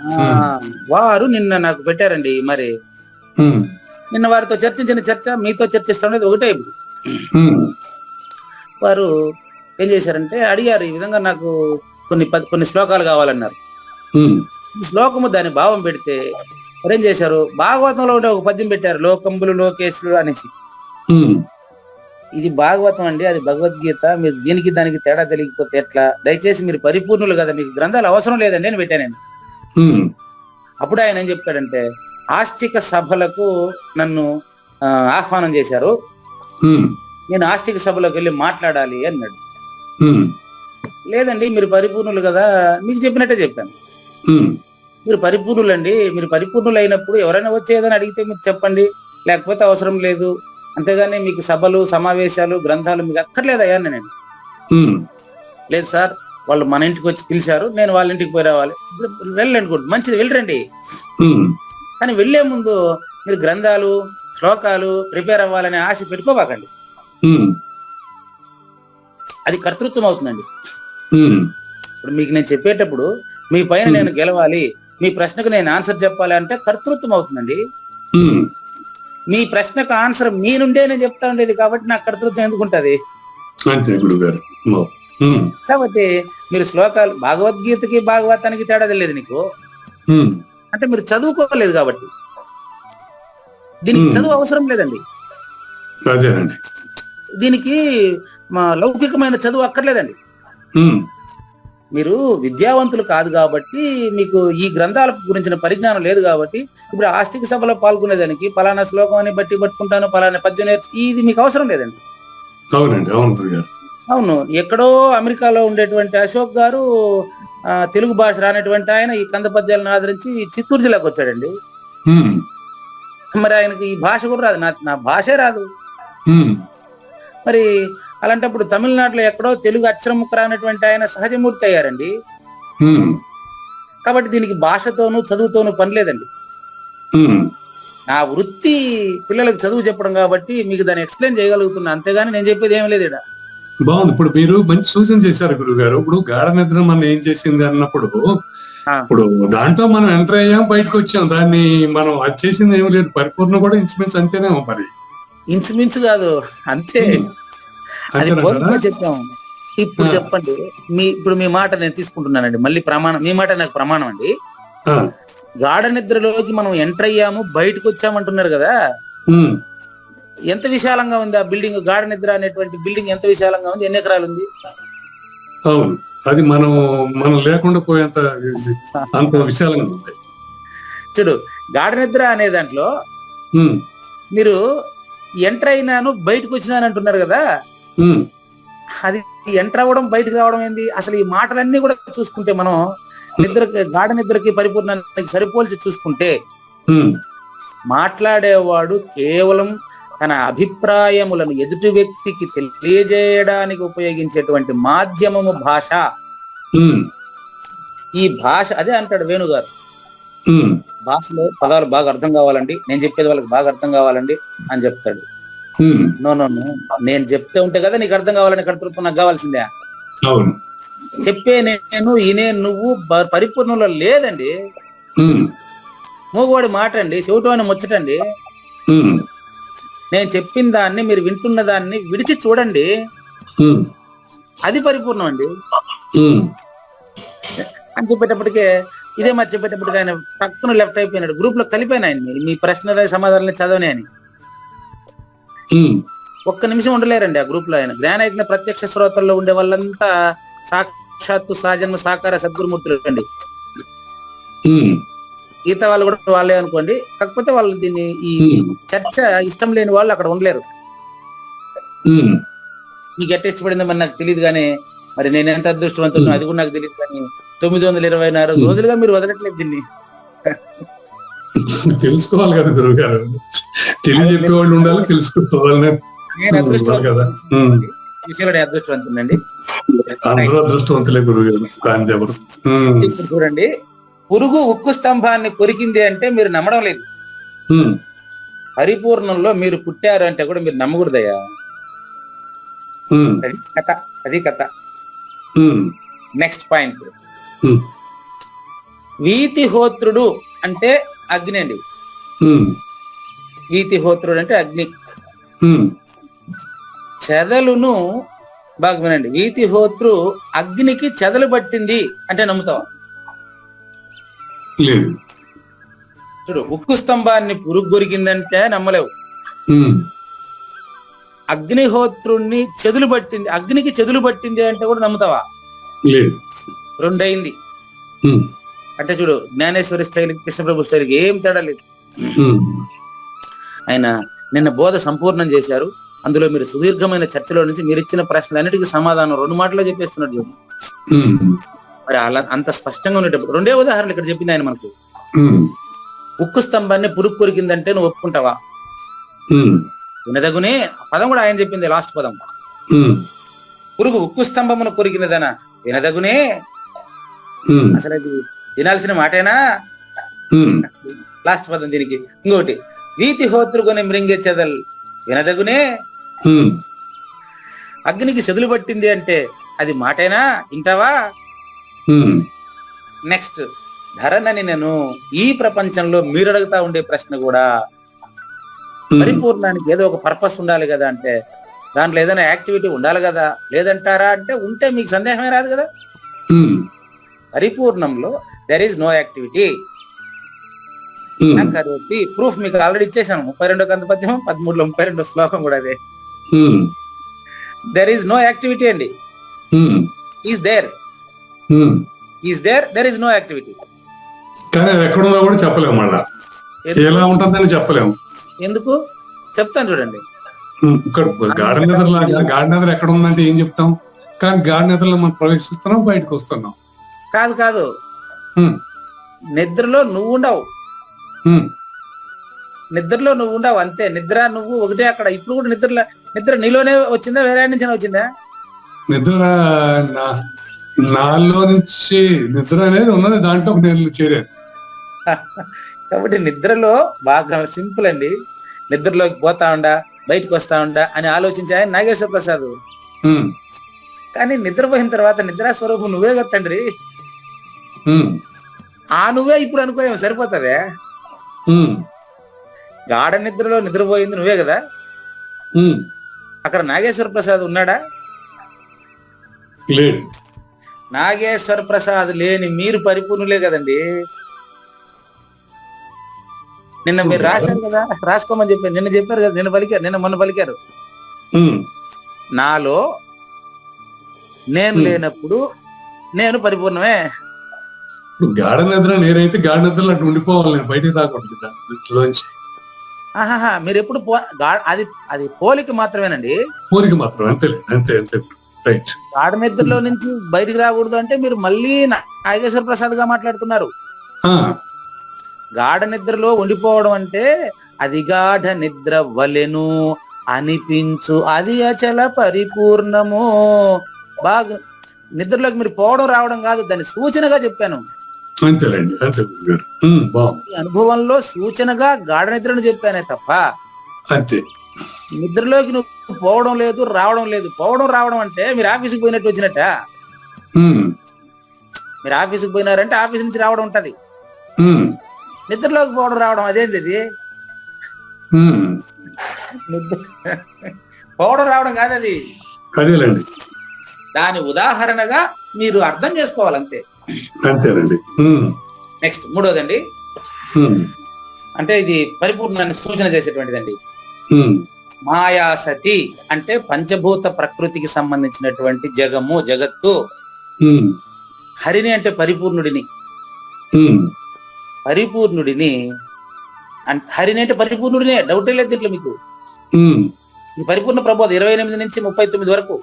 వారు నిన్న నాకు పెట్టారండి. మరి నిన్న వారితో చర్చించిన చర్చ మీతో చర్చిస్తున్నది ఒకటే. ఇప్పుడు వారు ఏం చేశారంటే అడిగారు, ఈ విధంగా నాకు కొన్ని శ్లోకాలు కావాలన్నారు. ఈ శ్లోకము దాని భావం పెడితే ఏం చేశారు, భాగవతంలో ఉండే ఒక పద్యం పెట్టారు, లోకంబులు లోకేశులు అనేసి. ఇది భాగవతం అండి, అది భగవద్గీత. మీరు దీనికి దానికి తేడా తెలియకపోతే ఎట్లా? దయచేసి మీరు పరిపూర్ణులు కదా, మీకు గ్రంథాలు అవసరం లేదండి అని పెట్టాను. అప్పుడు ఆయన ఏం చెప్పాడంటే, ఆస్తిక సభలకు నన్ను ఆహ్వానం చేశారు, నేను ఆస్తిక సభలోకి వెళ్ళి మాట్లాడాలి అన్నాడు. లేదండి మీరు పరిపూర్ణులు కదా, మీకు చెప్పినట్టే చెప్పాను. మీరు పరిపూర్ణులండి, మీరు పరిపూర్ణులు అయినప్పుడు ఎవరైనా వచ్చేదని అడిగితే మీరు చెప్పండి, లేకపోతే అవసరం లేదు. అంతేగాని మీకు సభలు సమావేశాలు గ్రంథాలు మీకు అక్కర్లేదయ్యా నేను. లేదు సార్, వాళ్ళు మన ఇంటికి వచ్చి పిలిచారు, నేను వాళ్ళ ఇంటికి పోయి రావాలి. వెళ్ళండి, మంచిది, వెళ్ళరండి. కానీ వెళ్లే ముందు మీరు గ్రంథాలు శ్లోకాలు ప్రిపేర్ అవ్వాలనే ఆశ పెట్టుకోబాకండి. అది కర్తృత్వం అవుతుందండి. ఇప్పుడు మీకు నేను చెప్పేటప్పుడు మీ పైన నేను గెలవాలి, మీ ప్రశ్నకు నేను ఆన్సర్ చెప్పాలి అంటే కర్తృత్వం అవుతుందండి. మీ ప్రశ్నకు ఆన్సర్ మీ నుండే నేను చెప్తా ఉండేది కాబట్టి నాకు కర్తృత్వం ఎందుకుంటది? కాబట్టి మీరు శ్లోకాలు భగవద్గీతకి భాగవతానికి తేడా తెలియదు నీకు అంటే మీరు చదువుకోలేదు కాబట్టి. దీనికి చదువు అవసరం లేదండి, దీనికి మా లౌకికమైన చదువు అక్కర్లేదండి. మీరు విద్యావంతులు కాదు కాబట్టి, మీకు ఈ గ్రంథాల గురించిన పరిజ్ఞానం లేదు కాబట్టి, ఇప్పుడు ఆస్తిక సభలో పాల్గొనేదానికి పలానా శ్లోకం అని బట్టి పట్టుకుంటాను, పలానా పద్యం ఇది మీకు అవసరం లేదండి. అవును, ఎక్కడో అమెరికాలో ఉండేటువంటి అశోక్ గారు తెలుగు భాష రానటువంటి ఆయన ఈ కంద పద్యాలను ఆదరించి చిత్తూరు జిల్లాకు వచ్చాడండి. మరి ఆయనకి ఈ భాష కూడా రాదు, నా భాషే రాదు. మరి అలాంటప్పుడు తమిళనాడులో ఎక్కడో తెలుగు అక్షరం ముక్క రానటువంటి ఆయన సహజమూర్తి అయ్యారండి. కాబట్టి దీనికి భాషతోనూ చదువుతోనూ పని లేదండి. నా వృత్తి పిల్లలకు చదువు చెప్పడం కాబట్టి మీకు దాన్ని ఎక్స్ప్లెయిన్ చేయగలుగుతున్నా, అంతేగాని నేను చెప్పేది ఏం లేదు ఇక్కడ. బాగుంది. ఇప్పుడు మీరు మంచి సూచన చేశారు గురువు గారు. ఇప్పుడు గాఢ నిద్ర మనం ఏం చేసింది అన్నప్పుడు, ఇప్పుడు దాంట్లో మనం ఎంటర్ అయ్యాం, బయటకు వచ్చాం, దాన్ని మనం అది చేసింది ఏమి లేదు. పరిపూర్ణ కూడా ఇంచుమించు అంతేనేమో. మరి ఇంచుమించు కాదు, అంతే, అది బోధగా చెప్పాము. ఇప్పుడు చెప్పండి, ఇప్పుడు మీ మాట నేను తీసుకుంటున్నానండి, మళ్ళీ ప్రమాణం, మీ మాట నాకు ప్రమాణం అండి. గాఢ నిద్రలోకి మనం ఎంటర్ అయ్యాము, బయటకు వచ్చామంటున్నారు కదా, ఎంత విశాలంగా ఉంది ఆ బిల్డింగ్? గాఢ నిద్ర అనేటువంటి బిల్డింగ్ ఎంత విశాలంగా ఉంది? ఎన్ని ఎకరాలు ఉంది? అవును, అది మనం లేకుండా పోయేంత అంత విశాలంగా ఉంది. చూడు, గాఢ నిద్ర అనే దాంట్లో మీరు ఎంటర్ అయినాను బయటకు వచ్చినాను అంటున్నారు కదా, అది ఎంటర్ అవ్వడం బయటకు రావడం ఏంది? అసలు ఈ మాటలన్నీ కూడా చూసుకుంటే మనం గాఢ నిద్రకి పరిపూర్ణానికి సరిపోల్చి చూసుకుంటే మాట్లాడేవాడు కేవలం తన అభిప్రాయములను ఎదుటి వ్యక్తికి తెలియజేయడానికి ఉపయోగించేటువంటి మాధ్యమము భాష. ఈ భాష అదే అంటాడు వేణుగారు, భాషలో పదాలు బాగా అర్థం కావాలండి, నేను చెప్పేది వాళ్ళకి బాగా అర్థం కావాలండి అని చెప్తాడు. నో నో నో, నేను చెప్తే ఉంటే కదా నీకు అర్థం కావాలని కర్తృత్వం నాకు కావాల్సిందే. చెప్పే నేను ఈయనే నువ్వు పరిపూర్ణంలో లేదండి. మూగవాడి మాట అండి, చెవిటోని ముచ్చటండి. నేను చెప్పిన దాన్ని మీరు వింటున్న దాన్ని విడిచి చూడండి, అది పరిపూర్ణం అండి అని చెప్పేటప్పటికే ఇదే మరి చెప్పేటప్పటికి ఆయన పక్కన లెఫ్ట్ అయిపోయినాడు. గ్రూప్ లో కలిపాను ఆయన్ని, మీ ప్రశ్నల సమాధానాలు చదవని అని. ఒక్క నిమిషం ఉండలేరండి ఆ గ్రూప్ లో. ఆయన జ్ఞానయజ్ఞ ప్రత్యక్ష శ్రోతల్లో ఉండే వాళ్ళంతా సాక్షాత్తు సాజన్మ సాకార సద్గురుమూర్తులు అండి. ఈత వాళ్ళు కూడా వాళ్ళే అనుకోండి, కాకపోతే వాళ్ళు దీన్ని ఈ చర్చ ఇష్టం లేని వాళ్ళు అక్కడ ఉండలేరు. ఈ గట్టి ఇష్టపడిందో మరి నాకు తెలియదు, కానీ మరి నేను ఎంత అదృష్టవంతున్నా అది కూడా నాకు తెలియదు. కానీ 924 రోజులుగా మీరు వదలట్లేదు దీన్ని. తెలుసుకోవాలి కదా గురువు గారు, తెలియజెప్పే వాళ్ళు ఉండాలి, తెలుసుకోవాలి. నేను అదృష్టవంతుందండి. అదృష్టవంతులే గురువు గారు. చూడండి, పురుగు ఉక్కు స్తంభాన్ని కొరికింది అంటే మీరు నమ్మడం లేదు. పరిపూర్ణంలో మీరు పుట్టారు అంటే కూడా మీరు నమ్మకూడదయ్యా. అది కథ. నెక్స్ట్ పాయింట్, వీతిహోత్రుడు అంటే అగ్ని అండి. వీతిహోత్రుడు అంటే అగ్ని. చెదలును బాగా వినండి, వీతిహోత్రు అగ్నికి చెదలు పట్టింది అంటే నమ్ముతావా? చూడు, ఉక్కు స్తంభాన్ని పురుగు కొరికిందంటే నమ్మలేవు. అగ్నిహోత్రుణ్ణి చెదులు పట్టింది, అగ్నికి చెదులు పట్టింది అంటే కూడా నమ్ముతావా? రెండైంది. అంటే చూడు, జ్ఞానేశ్వరి స్టైల్ కృష్ణప్రభు స్టైల్కి ఏం తేడా లేదు. ఆయన నిన్న బోధ సంపూర్ణం చేశారు. అందులో మీరు సుదీర్ఘమైన చర్చలో నుంచి మీరు ఇచ్చిన ప్రశ్నలన్నిటికీ సమాధానం 2 మాటల్లో చెప్పేస్తున్నాడు చూడు. మరి అలా అంత స్పష్టంగా ఉండేటప్పుడు 2 ఉదాహరణలు ఇక్కడ చెప్పింది ఆయన మనకు. ఉక్కు స్తంభాన్ని పురుగు కొరికిందంటే నువ్వు ఒప్పుకుంటావా? వినదగునే పదం కూడా ఆయన చెప్పింది, లాస్ట్ పదం. పురుగు ఉక్కు స్తంభమును కొరికినదనా వినదగునే, అసలు అది వినాల్సిన మాటేనా? లాస్ట్ పదం దీనికి. ఇంకోటి, వీతిహోత్రుకొని మృంగే చెదల్ వినదగునే, అగ్నికి చెదులు పట్టింది అంటే అది మాటేనా, వింటావా? నెక్స్ట్, ధరనని నేను ఈ ప్రపంచంలో మీరు అడుగుతా ఉండే ప్రశ్న కూడా, పరిపూర్ణానికి ఏదో ఒక పర్పస్ ఉండాలి కదా, అంటే దాంట్లో ఏదైనా యాక్టివిటీ ఉండాలి కదా, లేదంటారా అంటే ఉంటే మీకు సందేహమే రాదు కదా. పరిపూర్ణంలో there is no activity. Proof మీకు ఆల్రెడీ ఇచ్చేసాను. 32వ కంద పద్యం 13లో 32వ శ్లోకం కూడా అదే. దెర్ ఈజ్ నో యాక్టివిటీ అండి. Is there, there is no activity. కానీ అది ఎక్కడుందో కూడా చెప్పలేము, మళ్ళా ఎలా ఉంటుందని చెప్పలేము. ఎందుకు చెప్తాను చూడండి. ఇక్కడ గార్డెన్ ఎదురు లాగా, గార్డెన్ ఎదురు ఎక్కడ ఉందంటే ఏం చెప్తాం, కానీ గార్డెన్ ఎదురులో మనం ప్రవేశిస్తున్నాం, బయటకు వస్తున్నాం. కాదు, నిద్రలో నువ్వు ఉండవు, నిద్రలో నువ్వు ఉండవు అంతే. నిద్ర నువ్వు ఒకటే అక్కడ. ఇప్పుడు కూడా నిద్ర నీలోనే వచ్చిందా, వేరే నుంచి వచ్చిందా? నిద్ర నాలో నుంచి నిద్ర అనేది ఉన్నది, దాంట్లో నేను చేరాను. కాబట్టి నిద్రలో బాగా సింపుల్ అండి. నిద్రలోకి పోతా ఉండా, బయటకు వస్తా ఉండా అని ఆలోచించే ఆయన నాగేశ్వర ప్రసాద్. కానీ నిద్రపోయిన తర్వాత నిద్రా స్వరూపం నువ్వే కదా తండ్రి. ఆ నువ్వే ఇప్పుడు అనుకో, సరిపోతుంది. గాఢ నిద్రలో నిద్రపోయింది నువ్వే కదా. అక్కడ నాగేశ్వర ప్రసాద్ ఉన్నాడా? నాగేశ్వర ప్రసాద్ లేని మీరు పరిపూర్ణులే కదండి. నిన్న మీరు రాశారు కదా, రాసుకోమని చెప్పారు. నిన్న చెప్పారు కదా, మొన్న పలికారు. నాలో నేను లేనప్పుడు నేను పరిపూర్ణమే. గాఢ నిద్ర నేనైతే గాఢ నిద్రలో అటు ఉండిపోవాలి, నేను బయటికి రాకూడదు. ఆహాహా, మీరు ఎప్పుడు అది పోలిక మాత్రమేనండి. పోలిక మాత్రమే, అంతే. రైట్. గాఢ నిద్రలో నుంచి బయటికి రాకూడదు అంటే మీరు మళ్ళీ నాగేశ్వర ప్రసాద్ గా మాట్లాడుతున్నారు. గాఢ నిద్రలో ఉండిపోవడం అంటే అది గాఢ నిద్ర వలెను అనిపించు అది అచల పరిపూర్ణము. బాగా నిద్రలోకి మీరు పోవడం రావడం కాదు, దాని సూచనగా చెప్పాను. అంతేనండి, అంతే గురుగారు. బాగుంది. ఈ అనుభవంలో సూచనగా గాఢ నిద్రను చెప్పానే తప్ప అంతే. నిద్రలోకి నువ్వు పోవడం లేదు, రావడం లేదు. పోవడం రావడం అంటే మీరు ఆఫీస్కి పోయినట్టు వచ్చినట్ట. మీరు ఆఫీస్కి పోయినారంటే ఆఫీస్ నుంచి రావడం ఉంటది. నిద్రలోకి పోవడం రావడం అదేంటి అది? పోవడం రావడం కాదు అది. అదేలేండి. దాని ఉదాహరణగా మీరు అర్థం చేసుకోవాలంతే. అంతేనండి. నెక్స్ట్ మూడోదండి, అంటే ఇది పరిపూర్ణాన్ని సూచన చేసేటువంటిదండి. మాయాసతి అంటే పంచభూత ప్రకృతికి సంబంధించినటువంటి జగము, జగత్తు. హరిని అంటే పరిపూర్ణుడిని. పరిపూర్ణుడిని హరిని అంటే పరిపూర్ణుడినే, డౌటే లేదు దీంట్లో మీకు. ఈ పరిపూర్ణ ప్రబోధ 28 నుంచి 39 వరకు.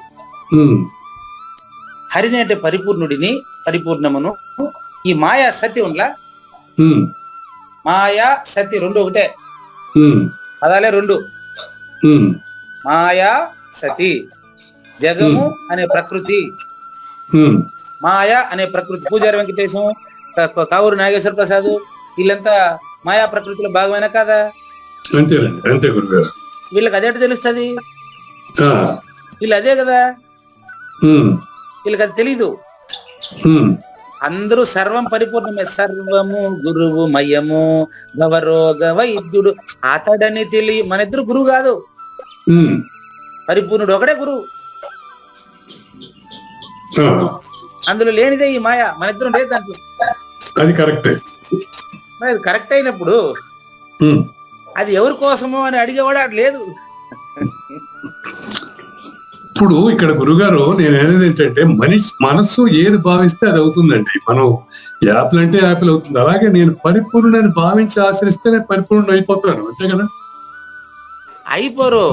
హరిని అంటే పరిపూర్ణుడిని, పరిపూర్ణమును. ఈ మాయా సతి ఉండ్లా, మాయా సతి రెండు ఒకటే, పదాలే రెండు. మాయా సతి, జగము అనే ప్రకృతి, మాయా అనే ప్రకృతి. పూజారి వెంకటేశం, కావూరు నాగేశ్వర ప్రసాద్ వీళ్ళంతా మాయా ప్రకృతిలో భాగమైనా కాదా? అంతేనండి, అంతే గురుగారు. వీళ్ళకి అదేట తెలుస్తుంది, వీళ్ళు అదే కదా, వీళ్ళకి అది తెలీదు. అందరూ సర్వం పరిపూర్ణమే. సర్వము గురువు మయము భవరోగ వైద్యుడు అతడని తెలియ. మన ఇద్దరు గురువు కాదు, పరిపూర్ణుడు ఒకడే గురువు. అందులో లేనిదే ఈ మాయ, మన ఇద్దరం లేదు దాంట్లో. అది కరెక్టే. కరెక్ట్ అయినప్పుడు అది ఎవరి కోసమో అని అడిగేవాడు అది లేదు. ఇప్పుడు ఇక్కడ గురుగారు నేను అనేది ఏంటంటే, మనస్సు ఏది భావిస్తే అది అవుతుందండి. మనం యాపిల్ అంటే యాపిల్ అవుతుంది. అలాగే నేను పరిపూర్ణుడని భావించి ఆశ్రయిస్తే నేను పరిపూర్ణుడు అయిపోతాను, అంతే కదా? అయిపోరు,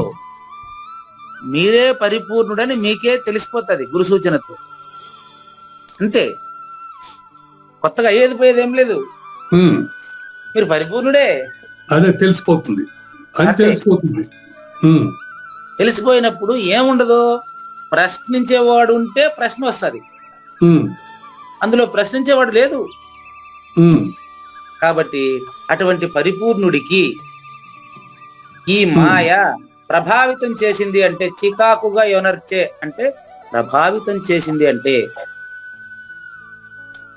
మీరే పరిపూర్ణుడని మీకే తెలిసిపోతుంది గురు సూచనతో. అంతే, కొత్తగా అయ్యేది పోయేది ఏం లేదు. మీరు పరిపూర్ణుడే, అదే తెలిసిపోతుంది, అది తెలిసిపోతుంది. తెలిసిపోయినప్పుడు ఏముండదు, ప్రశ్నించేవాడు ఉంటే ప్రశ్న వస్తుంది, అందులో ప్రశ్నించేవాడు లేదు. కాబట్టి అటువంటి పరిపూర్ణుడికి ఈ మాయ ప్రభావితం చేసింది అంటే, చికాకుగా యొనర్చే అంటే ప్రభావితం చేసింది అంటే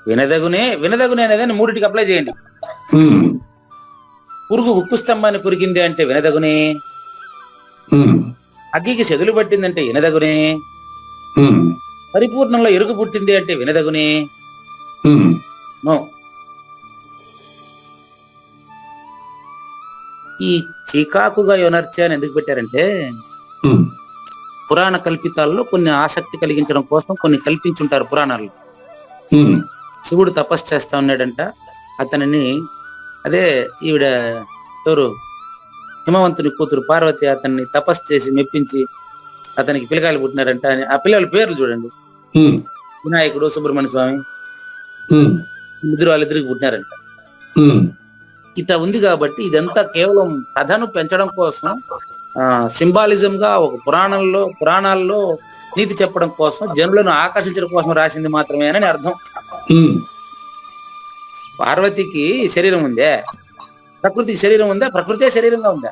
వినదగునే. వినదగునే అనేది మూడిటికి అప్లై చేయండి. పురుగు ఉక్కు స్తంభాన్ని కురికింది అంటే వినదగునే, అగ్గికి చెదులు పట్టిందంటే వినదగునే, పరిపూర్ణంలో ఎరుగు పుట్టింది అంటే వినదగునే. నో, ఈ చికాకుగా యొనర్చే అని ఎందుకు పెట్టారంటే, పురాణ కల్పితాల్లో కొన్ని ఆసక్తి కలిగించడం కోసం కొన్ని కల్పించుంటారు పురాణాల్లో. శివుడు తపస్సు చేస్తా ఉన్నాడంట, అతనిని అదే ఈవిడ ఎవరు హిమవంతుని కూతురు పార్వతి అతన్ని తపస్సు చేసి మెప్పించి అతనికి పిల్లకాయలు పుట్టినారంట అని. ఆ పిల్లల పేర్లు చూడండి, వినాయకుడు, సుబ్రహ్మణ్య స్వామి, వాళ్ళిద్దరికి పుట్టినారంట. ఇట్లా ఉంది కాబట్టి ఇదంతా కేవలం కథను పెంచడం కోసం, సింబాలిజం గా ఒక పురాణాల్లో నీతి చెప్పడం కోసం, జనులను ఆకర్షించడం కోసం రాసింది మాత్రమే అని అర్థం. పార్వతికి శరీరం ఉందే, ప్రకృతికి శరీరం ఉందా? ప్రకృతే శరీరంగా ఉందా?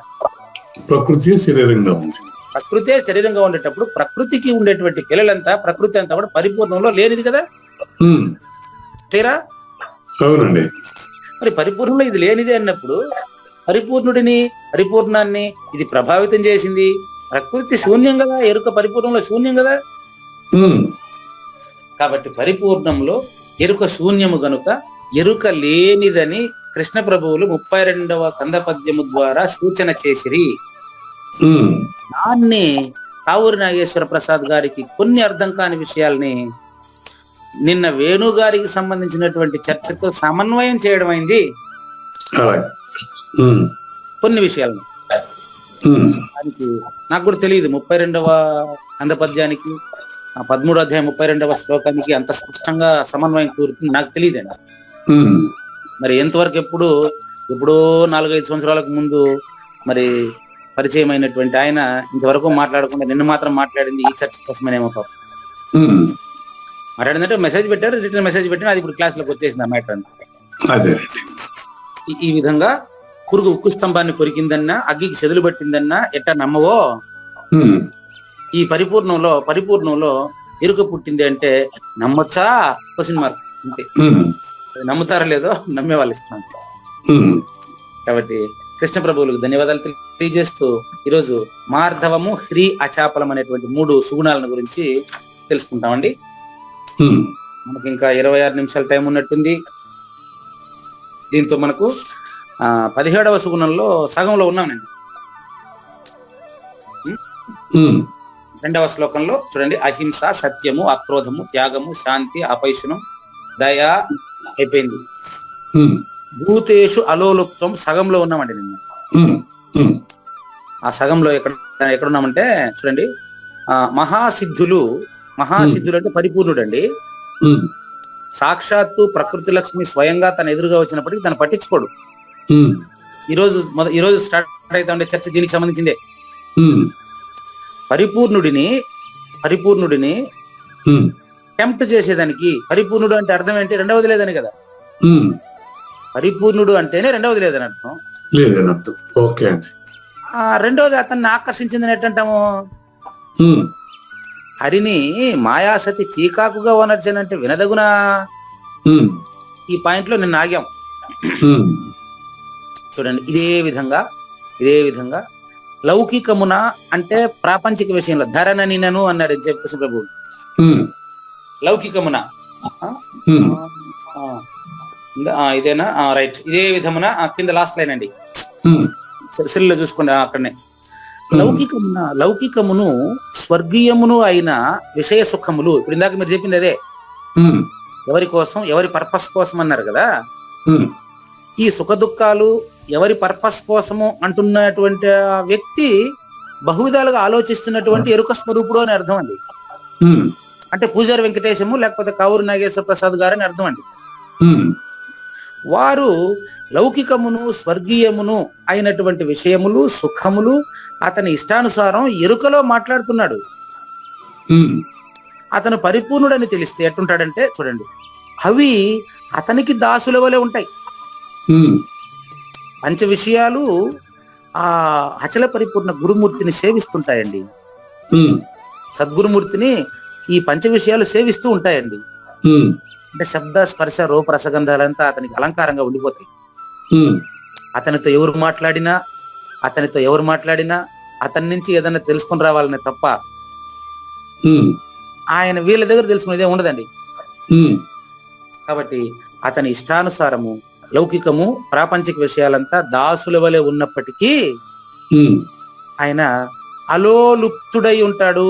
ప్రకృతి శరీరంగా ఉంది. ప్రకృతే శరీరంగా ఉండేటప్పుడు ప్రకృతికి ఉండేటువంటి పిల్లలంతా, ప్రకృతి అంతా కూడా పరిపూర్ణంలో లేనిది కదా, తీరా? అవునండి. మరి పరిపూర్ణంలో ఇది లేనిది అన్నప్పుడు పరిపూర్ణుడిని, పరిపూర్ణాన్ని ఇది ప్రభావితం చేసింది. ప్రకృతి శూన్యం కదా, ఎరుక పరిపూర్ణంలో శూన్యం కదా. కాబట్టి పరిపూర్ణంలో ఎరుక శూన్యము గనుక ఎరుక లేనిదని కృష్ణ ప్రభువులు 32వ కంద పద్యము ద్వారా సూచన చేసిరి. దాన్ని కావూరి నాగేశ్వర ప్రసాద్ గారికి కొన్ని అర్థం కాని విషయాల్ని నిన్న వేణు గారికి సంబంధించినటువంటి చర్చతో సమన్వయం చేయడం అయింది. కొన్ని విషయాలను దానికి నాకు కూడా తెలియదు. 32వ కంద పద్యానికి 13వ అధ్యాయం 32వ శ్లోకానికి అంత స్పష్టంగా సమన్వయం కూరుతుంది నాకు తెలియదండి. మరి ఎంతవరకు ఎప్పుడు ఎప్పుడో 4-5 సంవత్సరాలకు ముందు మరి పరిచయం అయినటువంటి ఆయన ఇంతవరకు మాట్లాడకుండా నిన్న మాత్రం మాట్లాడింది ఈ చర్చ కోసమేమో పాపం. మాట్లాడిందంటే మెసేజ్ పెట్టారు, రిటర్న్ మెసేజ్ పెట్టారు, అది ఇప్పుడు క్లాస్ లోకి వచ్చేసింది ఆ మ్యాటర్ అని. ఈ విధంగా పురుగు ఉక్కు స్తంభాన్ని కొరికిందన్నా, అగ్గికి చెదులు పట్టిందన్నా ఎట్టా నమ్మవో, ఈ పరిపూర్ణంలో ఎరుక పుట్టింది అంటే నమ్మొచ్చా? Question mark. అంటే నమ్ముతారా లేదో నమ్మే వాళ్ళు ఇష్టం. కాబట్టి కృష్ణ ప్రభువులకు ధన్యవాదాలు తెలియజేస్తూ ఈరోజు మార్ధవము, హ్రీ, అచాపలం అనేటువంటి 3 సుగుణాలను గురించి తెలుసుకుంటామండి. మనకి ఇంకా 26 నిమిషాల టైం ఉన్నట్టుంది. దీంతో మనకు 17వ సుగుణంలో సగంలో ఉన్నానండి. 2వ శ్లోకంలో చూడండి, అహింస, సత్యము, అక్రోధము, త్యాగము, శాంతి, అపైశునం, దయ అయిపోయింది. భూతేషు అలోలుప్తం సగంలో ఉన్నామండి నిన్న. ఆ సగంలో ఎక్కడున్నామంటే చూడండి, మహాసిద్ధులు అంటే పరిపూర్ణుడు అండి. సాక్షాత్తు ప్రకృతి లక్ష్మి స్వయంగా తన ఎదురుగా వచ్చినప్పటికీ తను పట్టించుకోడు. ఈ రోజు స్టార్ట్ అవుతా ఉండే చర్చ దీనికి సంబంధించిందే. పరిపూర్ణుడిని టెంప్ట్ చేసేదానికి, పరిపూర్ణుడు అంటే అర్థం ఏంటి? రెండవది లేదని కదా. పరిపూర్ణుడు అంటేనే రెండవది లేదని అర్థం. రెండవది అతన్ని ఆకర్షించిందని ఎట్టంటాము? హరిని మాయాసతి చీకాకుగా వనర్చనంటే వినదగునా? ఈ పాయింట్ లో నిన్న ఆగాం. చూడండి, ఇదే విధంగా లౌకికమున అంటే ప్రాపంచిక విషయంలో ధరనని నను అన్నాడు చెప్పేసి ప్రభు. లౌకికమున ఇదేనా? రైట్. ఇదే విధమున కింద లాస్ట్ లైన్ అండి, సెల్లో చూసుకోండి అక్కడనే. లౌకికమును స్వర్గీయమును అయిన విషయ సుఖములు, ఇప్పుడు ఇందాక మీరు చెప్పింది అదే, ఎవరి కోసం, ఎవరి పర్పస్ కోసం అన్నారు కదా. ఈ సుఖ దుఃఖాలు ఎవరి పర్పస్ కోసము అంటున్నటువంటి వ్యక్తి బహువిధాలుగా ఆలోచిస్తున్నటువంటి ఎరుక స్వరూపుడు అని అర్థం అండి. అంటే పూజారి వెంకటేశము లేకపోతే కావూరు నాగేశ్వర ప్రసాద్ గారు అని అర్థం అండి. వారు లౌకికమును స్వర్గీయమును అయినటువంటి విషయములు, సుఖములు అతని ఇష్టానుసారం ఎరుకలో మాట్లాడుతున్నాడు. అతను పరిపూర్ణుడని తెలిస్తే ఎట్టుంటాడంటే చూడండి, అవి అతనికి దాసుల వలె ఉంటాయి. పంచ విషయాలు ఆ అచల పరిపూర్ణ గురుమూర్తిని సేవిస్తుంటాయండి. సద్గురుమూర్తిని ఈ పంచ విషయాలు సేవిస్తూ ఉంటాయండి. అంటే శబ్ద, స్పర్శ, రూప, రసగంధాలంతా అతనికి అలంకారంగా ఉండిపోతాయి. అతనితో ఎవరు మాట్లాడినా అతని నుంచి ఏదైనా తెలుసుకొని రావాలనే తప్ప ఆయన వీళ్ళ దగ్గర తెలుసుకునేదే ఉండదండి. కాబట్టి అతని ఇష్టానుసారము లౌకికము, ప్రాపంచిక విషయాలంతా దాసుల వలె ఉన్నప్పటికీ ఆయన అలోలుప్తుడై ఉంటాడు.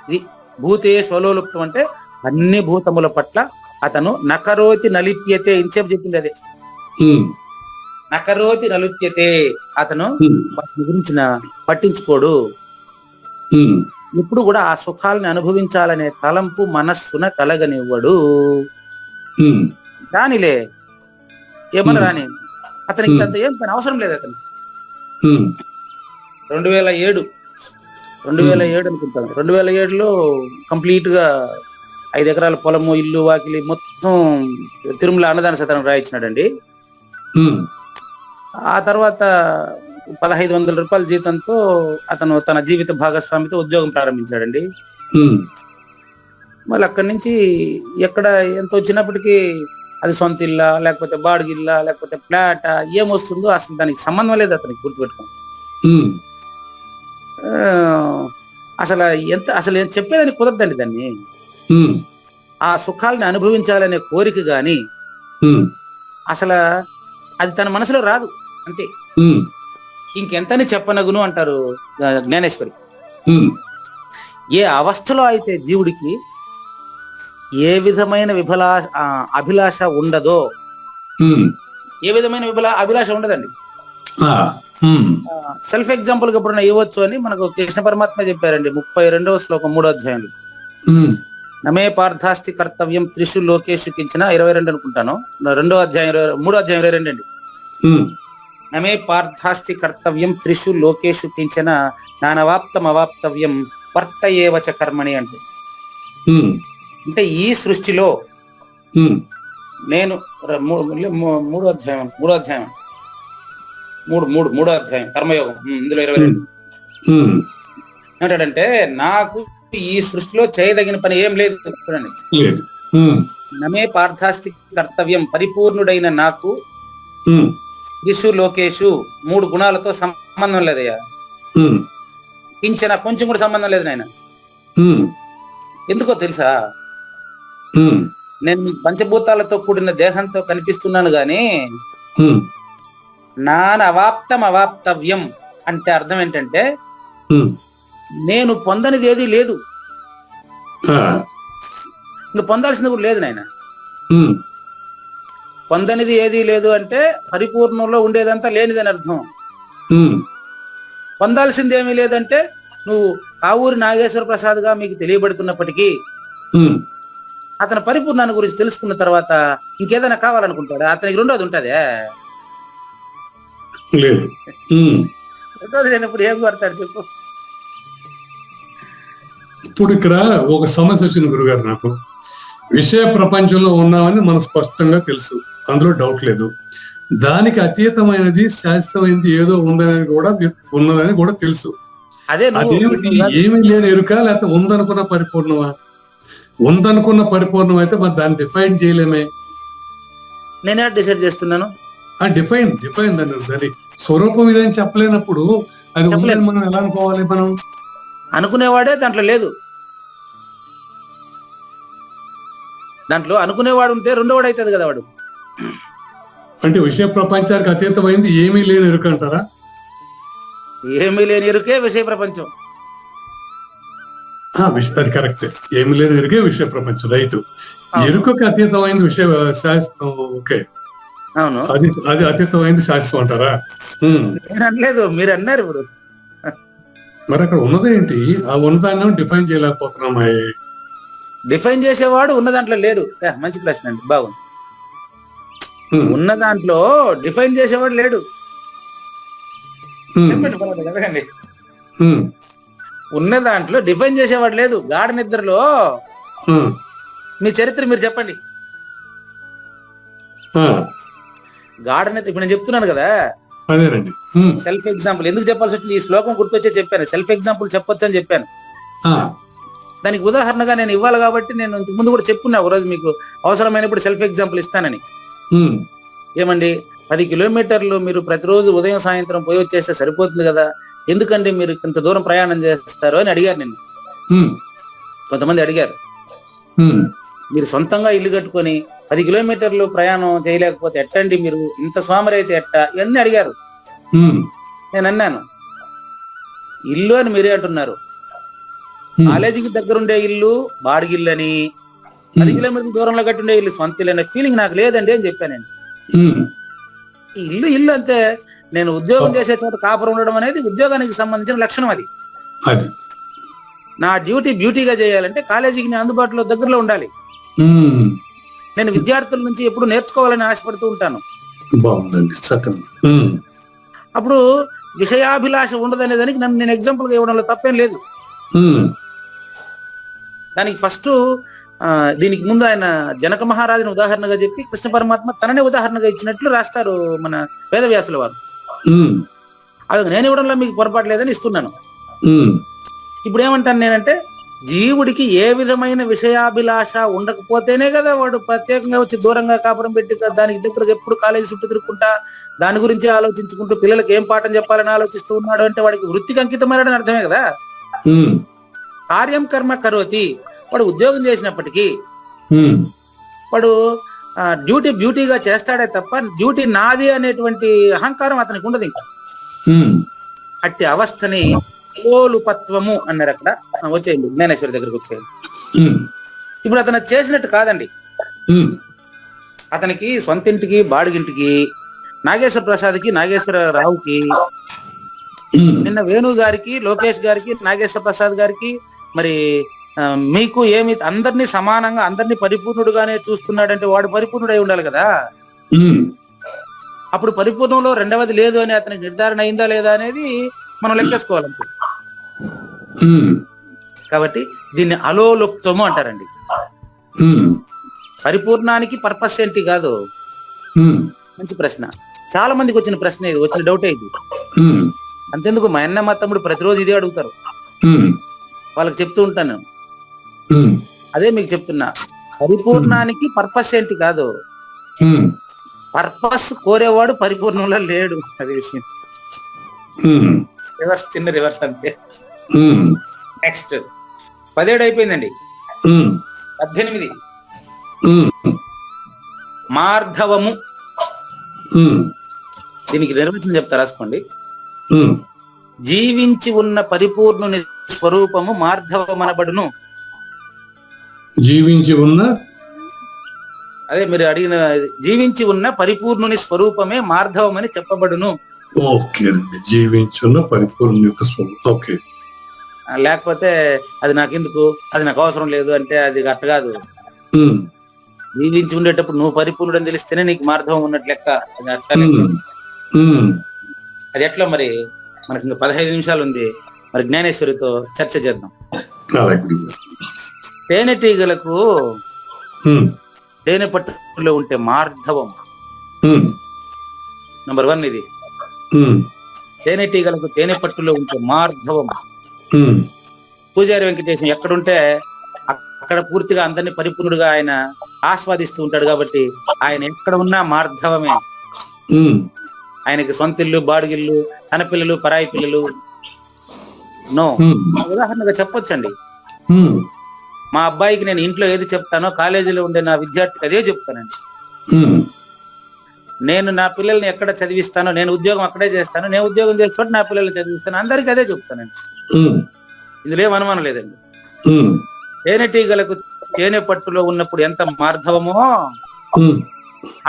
ఇది భూతేషు అలోలుప్తం అంటే అన్ని భూతముల పట్ల అతను నకరోతి నలిప్యతే, ఇంచేపు చెప్పింది అదే. నకరోతి నలిప్యతే, అతను వాటి గురించి పట్టించుకోడు. ఇప్పుడు కూడా ఆ సుఖాలని అనుభవించాలనే తలంపు మనస్సున కలగనివ్వడు. రానిలే ఏమన్నా రాని, అతనికి అంత ఏం తన అవసరం లేదు. అతను 2007 అనుకుంటాను. 2007లో కంప్లీట్ గా 5 ఎకరాల పొలము, ఇల్లు, వాకిలి మొత్తం తిరుమల అన్నదాన సత్రం రాయించినాడండి. ఆ తర్వాత 1500 రూపాయల జీతంతో అతను తన జీవిత భాగస్వామితో ఉద్యోగం ప్రారంభించాడండి. మళ్ళీ అక్కడి నుంచి ఎక్కడ ఎంత వచ్చినప్పటికీ అది సొంత ఇల్లా లేకపోతే బాడిగిల్లా లేకపోతే ఫ్లాటా ఏమొస్తుందో అసలు దానికి సంబంధం లేదు అతనికి, గుర్తుపెట్టుకోండి. అసలు చెప్పేదానికి కుదరదండి దాన్ని. ఆ సుఖాలని అనుభవించాలనే కోరిక గాని అసలు అది తన మనసులో రాదు. అంటే ఇంకెంతని చెప్పనగును అంటారు జ్ఞానేశ్వరి. ఏ అవస్థలో అయితే జీవుడికి ఏ విధమైన అభిలాష ఉండదో, ఏ విధమైన అభిలాష ఉండదండి. సెల్ఫ్ ఎగ్జాంపుల్ గా ఎప్పుడన్నా ఇవ్వచ్చు అని మనకు కృష్ణ పరమాత్మ చెప్పారండి 32వ శ్లోకం 3వ అధ్యాయంలో. నమే పార్థాస్తి కర్తవ్యం త్రిషు లోకేషు కించిన 22 అనుకుంటాను, 2వ అధ్యాయం 3వ అధ్యాయం 22 అండి. నమే పార్థాస్తి కర్తవ్యం త్రిషు లోకేషు కించిన నానవాప్తం అవాప్తవ్యం వర్త ఏవచ కర్మణి అంటే. అంటే ఈ సృష్టిలో నేను మూడో అధ్యాయం కర్మయోగం ఇందులో 22 ఏమంటాడంటే, నాకు ఈ సృష్టిలో చేయదగిన పని ఏం లేదు. చూడండి, నమే పార్థాస్తి కర్తవ్యం, పరిపూర్ణుడైన నాకు త్రిషు లోకేషు 3 గుణాలతో సంబంధం లేదయ్యా. కించన కొంచెం కూడా సంబంధం లేదు నాయన. ఎందుకో తెలుసా, నేను మీకు పంచభూతాలతో కూడిన దేహంతో కనిపిస్తున్నాను గాని నాన అవాప్తం అవాప్తవ్యం అంటే అర్థం ఏంటంటే, నేను పొందనిది ఏది లేదు, ఇంకా పొందాల్సింది కూడా లేదు నాయన. పొందనిది ఏది లేదు అంటే పరిపూర్ణంలో ఉండేదంతా లేనిదని అర్థం. పొందాల్సింది ఏమీ లేదంటే, నువ్వు కావూరి నాగేశ్వర ప్రసాద్ గా మీకు తెలియబడుతున్నప్పటికీ అతని పరిపూర్ణాన్ని గురించి తెలుసుకున్న తర్వాత ఇంకేదైనా కావాలనుకుంటాడా? అతనికి రెండోది ఉంటదే, రెండోది లేనప్పుడు ఏం కోరతాడు చెప్పు. ఇప్పుడు ఇక్కడ ఒక సమస్య వచ్చింది గురుగారు. నాకు విషయ ప్రపంచంలో ఉన్నామని మనకు స్పష్టంగా తెలుసు, అందులో డౌట్ లేదు. దానికి అతీతమైనది శాశ్వతమైనది ఏదో ఉన్నదని కూడా తెలుసు. అదేమిటి? ఏమీ లేని ఎరుక, లేకపోతే ఉందనుకున్న పరిపూర్ణమా? ఉందనుకున్న పరిపూర్ణం అయితే మరి దాన్ని డిఫైన్ చేయలేమే. నేనే డిసైడ్ చేస్తున్నాను. డిఫైన్ దాని స్వరూపం ఇదని చెప్పలేనప్పుడు అది ఉందని మనం ఎలా అనుకోవాలి? మనం అనుకునేవాడే దాంట్లో లేదు. దాంట్లో అనుకునేవాడు ఉంటే రెండోవాడు అవుతుంది కదా వాడు. అంటే విషయ ప్రపంచానికి అతీతమైంది ఏమీ లేని ఎరుక అంటారా? ఏమీ లేని ఎరుకే విషయ ప్రపంచం. అది కరెక్ట్. ఏమి లేని ఎరుకే విషయ ప్రపంచం, రైతు. ఎరుకకి అతీతమైంది విషయ శాస్త్రం. ఓకే, అవును, అది అతీతమైంది శాస్త్రం అంటారా? నేను అనలేదు, మీరు అన్నారు. ఇప్పుడు మరి అక్కడ ఉన్నదేంటి? ఆ ఉన్నదాన్ని డిఫైన్ చేయలేకపోతున్నామా? డిఫైన్ చేసేవాడు ఉన్న దాంట్లో లేడు. మంచి ప్రశ్న అండి, బాగుంది. ఉన్న దాంట్లో డిఫైన్ చేసేవాడు లేడు. చెప్పండి, ఉన్న దాంట్లో డిఫైన్ చేసేవాడు లేదు. గాఢ నిద్రలో మీ చరిత్ర మీరు చెప్పండి. గాఢ నిద్ర ఇప్పుడు నేను చెప్తున్నాను కదా, సెల్ఫ్ ఎగ్జాంపుల్ ఎందుకు చెప్పాల్సి వచ్చింది? ఈ శ్లోకం గుర్తొచ్చే చెప్పాను. సెల్ఫ్ ఎగ్జాంపుల్ చెప్పొచ్చు అని చెప్పాను. దానికి ఉదాహరణగా నేను ఇవ్వాలి కాబట్టి నేను ఇంతకు ముందు కూడా చెప్పుకున్నా, ఒకరోజు మీకు అవసరమైనప్పుడు సెల్ఫ్ ఎగ్జాంపుల్ ఇస్తానని. ఏమండి, 10 కిలోమీటర్లు మీరు ప్రతిరోజు ఉదయం సాయంత్రం పోయి వచ్చేస్తే సరిపోతుంది కదా, ఎందుకండి మీరు ఇంత దూరం ప్రయాణం చేస్తారు అని అడిగారు. నేను కొంతమంది అడిగారు, మీరు సొంతంగా ఇల్లు కట్టుకొని 10 కిలోమీటర్లు ప్రయాణం చేయలేకపోతే ఎట్టండి, మీరు ఇంత స్వామరి అయితే ఎట్టా, ఇవన్నీ అడిగారు. నేను అన్నాను, ఇల్లు అని మీరే అంటున్నారు, కాలేజీకి దగ్గరుండే ఇల్లు బాడిగిల్లు అని, 10 కిలోమీటర్ల దూరంలో కట్టుండే ఇల్లు సొంత ఇల్లు అనే ఫీలింగ్ నాకు లేదండి అని చెప్పానండి. ఇల్లు అంతే. నేను ఉద్యోగం చేసే చోట కాపురం ఉండడం అనేది ఉద్యోగానికి సంబంధించిన లక్షణం. అది నా డ్యూటీ బ్యూటీగా చేయాలంటే కాలేజీకి నేను అందుబాటులో దగ్గరలో ఉండాలి. నేను విద్యార్థుల నుంచి ఎప్పుడు నేర్చుకోవాలని ఆశపడుతూ ఉంటాను. అప్పుడు విషయాభిలాష ఉండదనే దానికి నన్ను నేను ఎగ్జాంపుల్ గా ఇవ్వడంలో తప్పేం లేదు. దానికి ఫస్ట్ దీనికి ముందు ఆయన జనక మహారాజుని ఉదాహరణగా చెప్పి కృష్ణ పరమాత్మ తననే ఉదాహరణగా ఇచ్చినట్లు రాస్తారు మన వేదవ్యాసుల వారు. అది నేను ఇవ్వడంలో మీకు పొరపాటు లేదని ఇస్తున్నాను. ఇప్పుడు ఏమంటాను నేనంటే, జీవుడికి ఏ విధమైన విషయాభిలాష ఉండకపోతేనే కదా వాడు ప్రత్యేకంగా వచ్చి దూరంగా కాపురం పెట్టి దానికి దగ్గరకు ఎప్పుడు కాలేజీ చుట్టూ తిరుగుకుంటా దాని గురించి ఆలోచించుకుంటూ పిల్లలకి ఏం పాఠం చెప్పాలని ఆలోచిస్తూ ఉన్నాడు అంటే వాడికి వృత్తికి అంకితమైనని అర్థమే కదా. కార్యం కర్మ కరోతి, వాడు ఉద్యోగం చేసినప్పటికీ వాడు డ్యూటీ బ్యూటీగా చేస్తాడే తప్ప డ్యూటీ నాది అనేటువంటి అహంకారం అతనికి ఉండదు. ఇంకా అట్టి అవస్థని లోలుపత్వము అన్నారు. అక్కడ వచ్చేయండి, జ్ఞానేశ్వరి దగ్గరకు వచ్చేయండి. ఇప్పుడు అతను చేసినట్టు కాదండి. అతనికి సొంత ఇంటికి బాడిగింటికి, నాగేశ్వర ప్రసాద్కి నాగేశ్వరరావుకి, నిన్న వేణు గారికి లోకేష్ గారికి నాగేశ్వర ప్రసాద్ గారికి మరి మీకు ఏమి అందరినీ సమానంగా అందరినీ పరిపూర్ణుడుగానే చూస్తున్నాడంటే వాడు పరిపూర్ణుడై ఉండాలి కదా. అప్పుడు పరిపూర్ణంలో రెండవది లేదు అని అతనికి నిర్ధారణ అయిందా లేదా అనేది మనం లెక్కేసుకోవాలంటే. కాబట్టి దీన్ని అలోలుప్తము అంటారండి. పరిపూర్ణానికి పర్పస్ ఏంటి కాదు. మంచి ప్రశ్న, చాలా మందికి వచ్చిన ప్రశ్న ఇది, వచ్చిన డౌటే ఇది. అంతెందుకు మా అన్న మా తమ్ముడు ప్రతిరోజు ఇదే అడుగుతారు. వాళ్ళకి చెప్తూ ఉంటాను, అదే మీకు చెప్తున్నా, పరిపూర్ణానికి పర్పస్ ఏంటి కాదు. పర్పస్ కోరేవాడు పరిపూర్ణంలో లేడు, అదే విషయం. రివర్స్, చిన్న రివర్స్ అంతే. నెక్స్ట్ 17 అయిపోయిందండి. 18 మార్ధవము. దీనికి నిర్వచనం చెప్తా, రాసుకోండి. జీవించి ఉన్న పరిపూర్ణుని స్వరూపము మార్ధవమనబడును. జీవించి ఉన్న, అదే మీరు అడిగిన, జీవించి ఉన్న పరిపూర్ణుని స్వరూపమే మార్ధవం అని చెప్పబడును. ఓకే, జీవించున్న పరిపూర్ణ యొక్క స్వరూపం. ఓకే, లేకపోతే అది నాకెందుకు, అది నాకు అవసరం లేదు అంటే అది అట్ట కాదు. జీవించి ఉండేటప్పుడు నువ్వు పరిపూర్ణుడు అని తెలిస్తేనే నీకు మార్ధవం ఉన్నట్లు లెక్క. అది అట్లా లెక్క. అది ఎట్లా మరి, మనకి ఇంకా 15 నిమిషాలు ఉంది. మరి జ్ఞానేశ్వరితో చర్చ చేద్దాం. తేనెటీగలకు తేనె పట్టులో ఉంటే మార్ధవం. నంబర్ 1 ఇది. తేనెటీగలకు తేనె పట్టులో ఉంటే మార్ధవం. పూజారి వెంకటేశం ఎక్కడుంటే అక్కడ పూర్తిగా అందరినీ పరిపూర్ణుడుగా ఆయన ఆస్వాదిస్తూ ఉంటాడు. కాబట్టి ఆయన ఎక్కడ ఉన్నా మార్ధవమే. ఆయనకి సొంత ఇల్లు, బాడుగిల్లు, తన పిల్లలు, పరాయి పిల్లలు నో. ఉదాహరణగా చెప్పొచ్చండి, మా అబ్బాయికి నేను ఇంట్లో ఏది చెప్తానో కాలేజీలో ఉండే నా విద్యార్థికి అదే చెప్తానండి. నేను నా పిల్లల్ని ఎక్కడ చదివిస్తానో, నేను ఉద్యోగం అక్కడే చేస్తాను, నేను ఉద్యోగం చేసే చోట నా పిల్లల్ని చదివిస్తాను, అందరికీ అదే చెప్తానండి. ఇందులో ఏం అనుమానం లేదండి. తేనెటీగలకు తేనె పట్టులో ఉన్నప్పుడు ఎంత మార్ధవమో,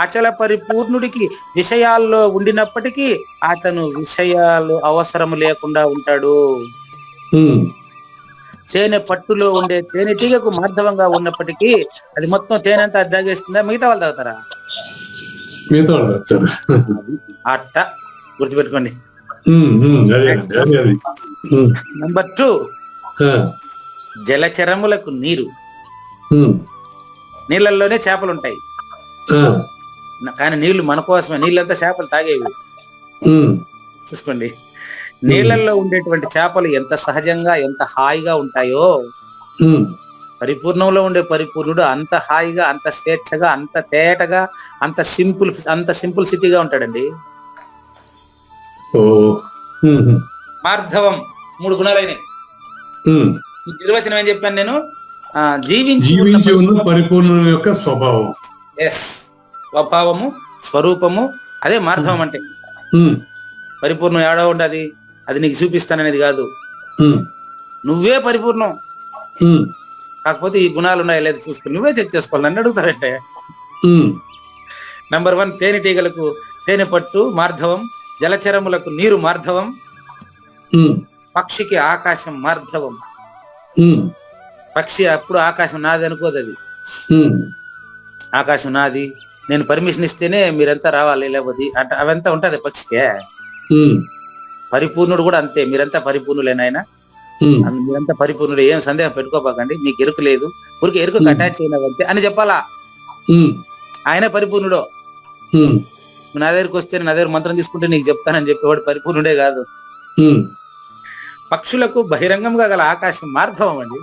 అచల పరిపూర్ణుడికి విషయాల్లో ఉండినప్పటికీ అతను విషయాలు అవసరం లేకుండా ఉంటాడు. తేనె పట్టులో ఉండే తేనెటీగకు మార్ధవంగా ఉన్నప్పటికీ అది మొత్తం తేనె అంతా తాగేస్తుందా, మిగతా వాళ్ళు తాగుతారా? అట్ట గుర్తుపెట్టుకోండి. నంబర్ 2, జలచరములకు నీరు. నీళ్ళల్లోనే చేపలు ఉంటాయి, కానీ నీళ్లు మన కోసమే. నీళ్ళంతా చేపలు తాగేవి. చూసుకోండి, నీళ్ళల్లో ఉండేటువంటి చేపలు ఎంత సహజంగా, ఎంత హాయిగా ఉంటాయో, పరిపూర్ణంలో ఉండే పరిపూర్ణుడు అంత హాయిగా, అంత స్వేచ్ఛగా, అంత తేటగా, అంత సింపుల్ సిటీగా ఉంటాడండి. మార్ధవం 3 గుణాలైనవి. నిర్వచనం ఏం చెప్పాను నేను? జీవించి ఉన్న పరిపూర్ణుని యొక్క స్వభావం. స్వభావము, స్వరూపము, అదే మార్ధవం అంటే. పరిపూర్ణం ఏడో ఉండదు, అది నీకు చూపిస్తాననేది కాదు. నువ్వే పరిపూర్ణం. కాకపోతే ఈ గుణాలు ఉన్నాయో లేదు చూసుకుని నువ్వే చెక్ చేసుకోవాలి, నన్ను అడుగుతారంటే. నంబర్ 1, తేనెటీగలకు తేనె పట్టు మార్ధవం, జలచరములకు నీరు మార్ధవం, పక్షికి ఆకాశం మార్ధవం. పక్షి అప్పుడు ఆకాశం నాది అనుకోదు. అది ఆకాశం నాది, నేను పర్మిషన్ ఇస్తేనే మీరంతా రావాలి, లేకపోతే అవంతా ఉంటది పక్షికే. పరిపూర్ణుడు కూడా అంతే, మీరంతా పరిపూర్ణులేనాయన, మీరంతా పరిపూర్ణుడు, ఏం సందేహం పెట్టుకోపాకండి, మీకు ఎరుకు లేదు, ఊరికి ఎరుకు అటాచ్ అయినవంతే అని చెప్పాలా. ఆయన పరిపూర్ణుడు. నా దగ్గరికి వస్తే, నా దగ్గర మంత్రం తీసుకుంటే నీకు చెప్తానని చెప్పేవాడు పరిపూర్ణుడే కాదు. పక్షులకు బహిరంగంగా గల ఆకాశం మార్ధవం అండి.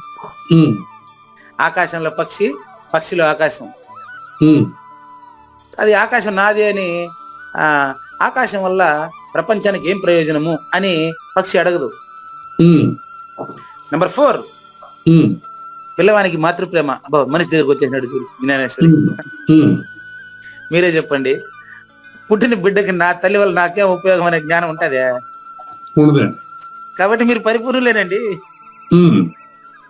ఆకాశంలో పక్షి, పక్షిలో ఆకాశం. అది ఆకాశం నాది అని, ఆకాశం వల్ల ప్రపంచానికి ఏం ప్రయోజనము అని పక్షి అడగదు. నంబర్ 4, పిల్లవానికి మాతృప్రేమ. మనిషి దగ్గరకు వచ్చేసినాడు చూడు జ్ఞానేశ్వరి. మీరే చెప్పండి, పుట్టిన బిడ్డకి నా తల్లి వల్ల నాకేం ఉపయోగం అనే జ్ఞానం ఉంటదే? కాబట్టి మీరు పరిపూర్ణులేనండి.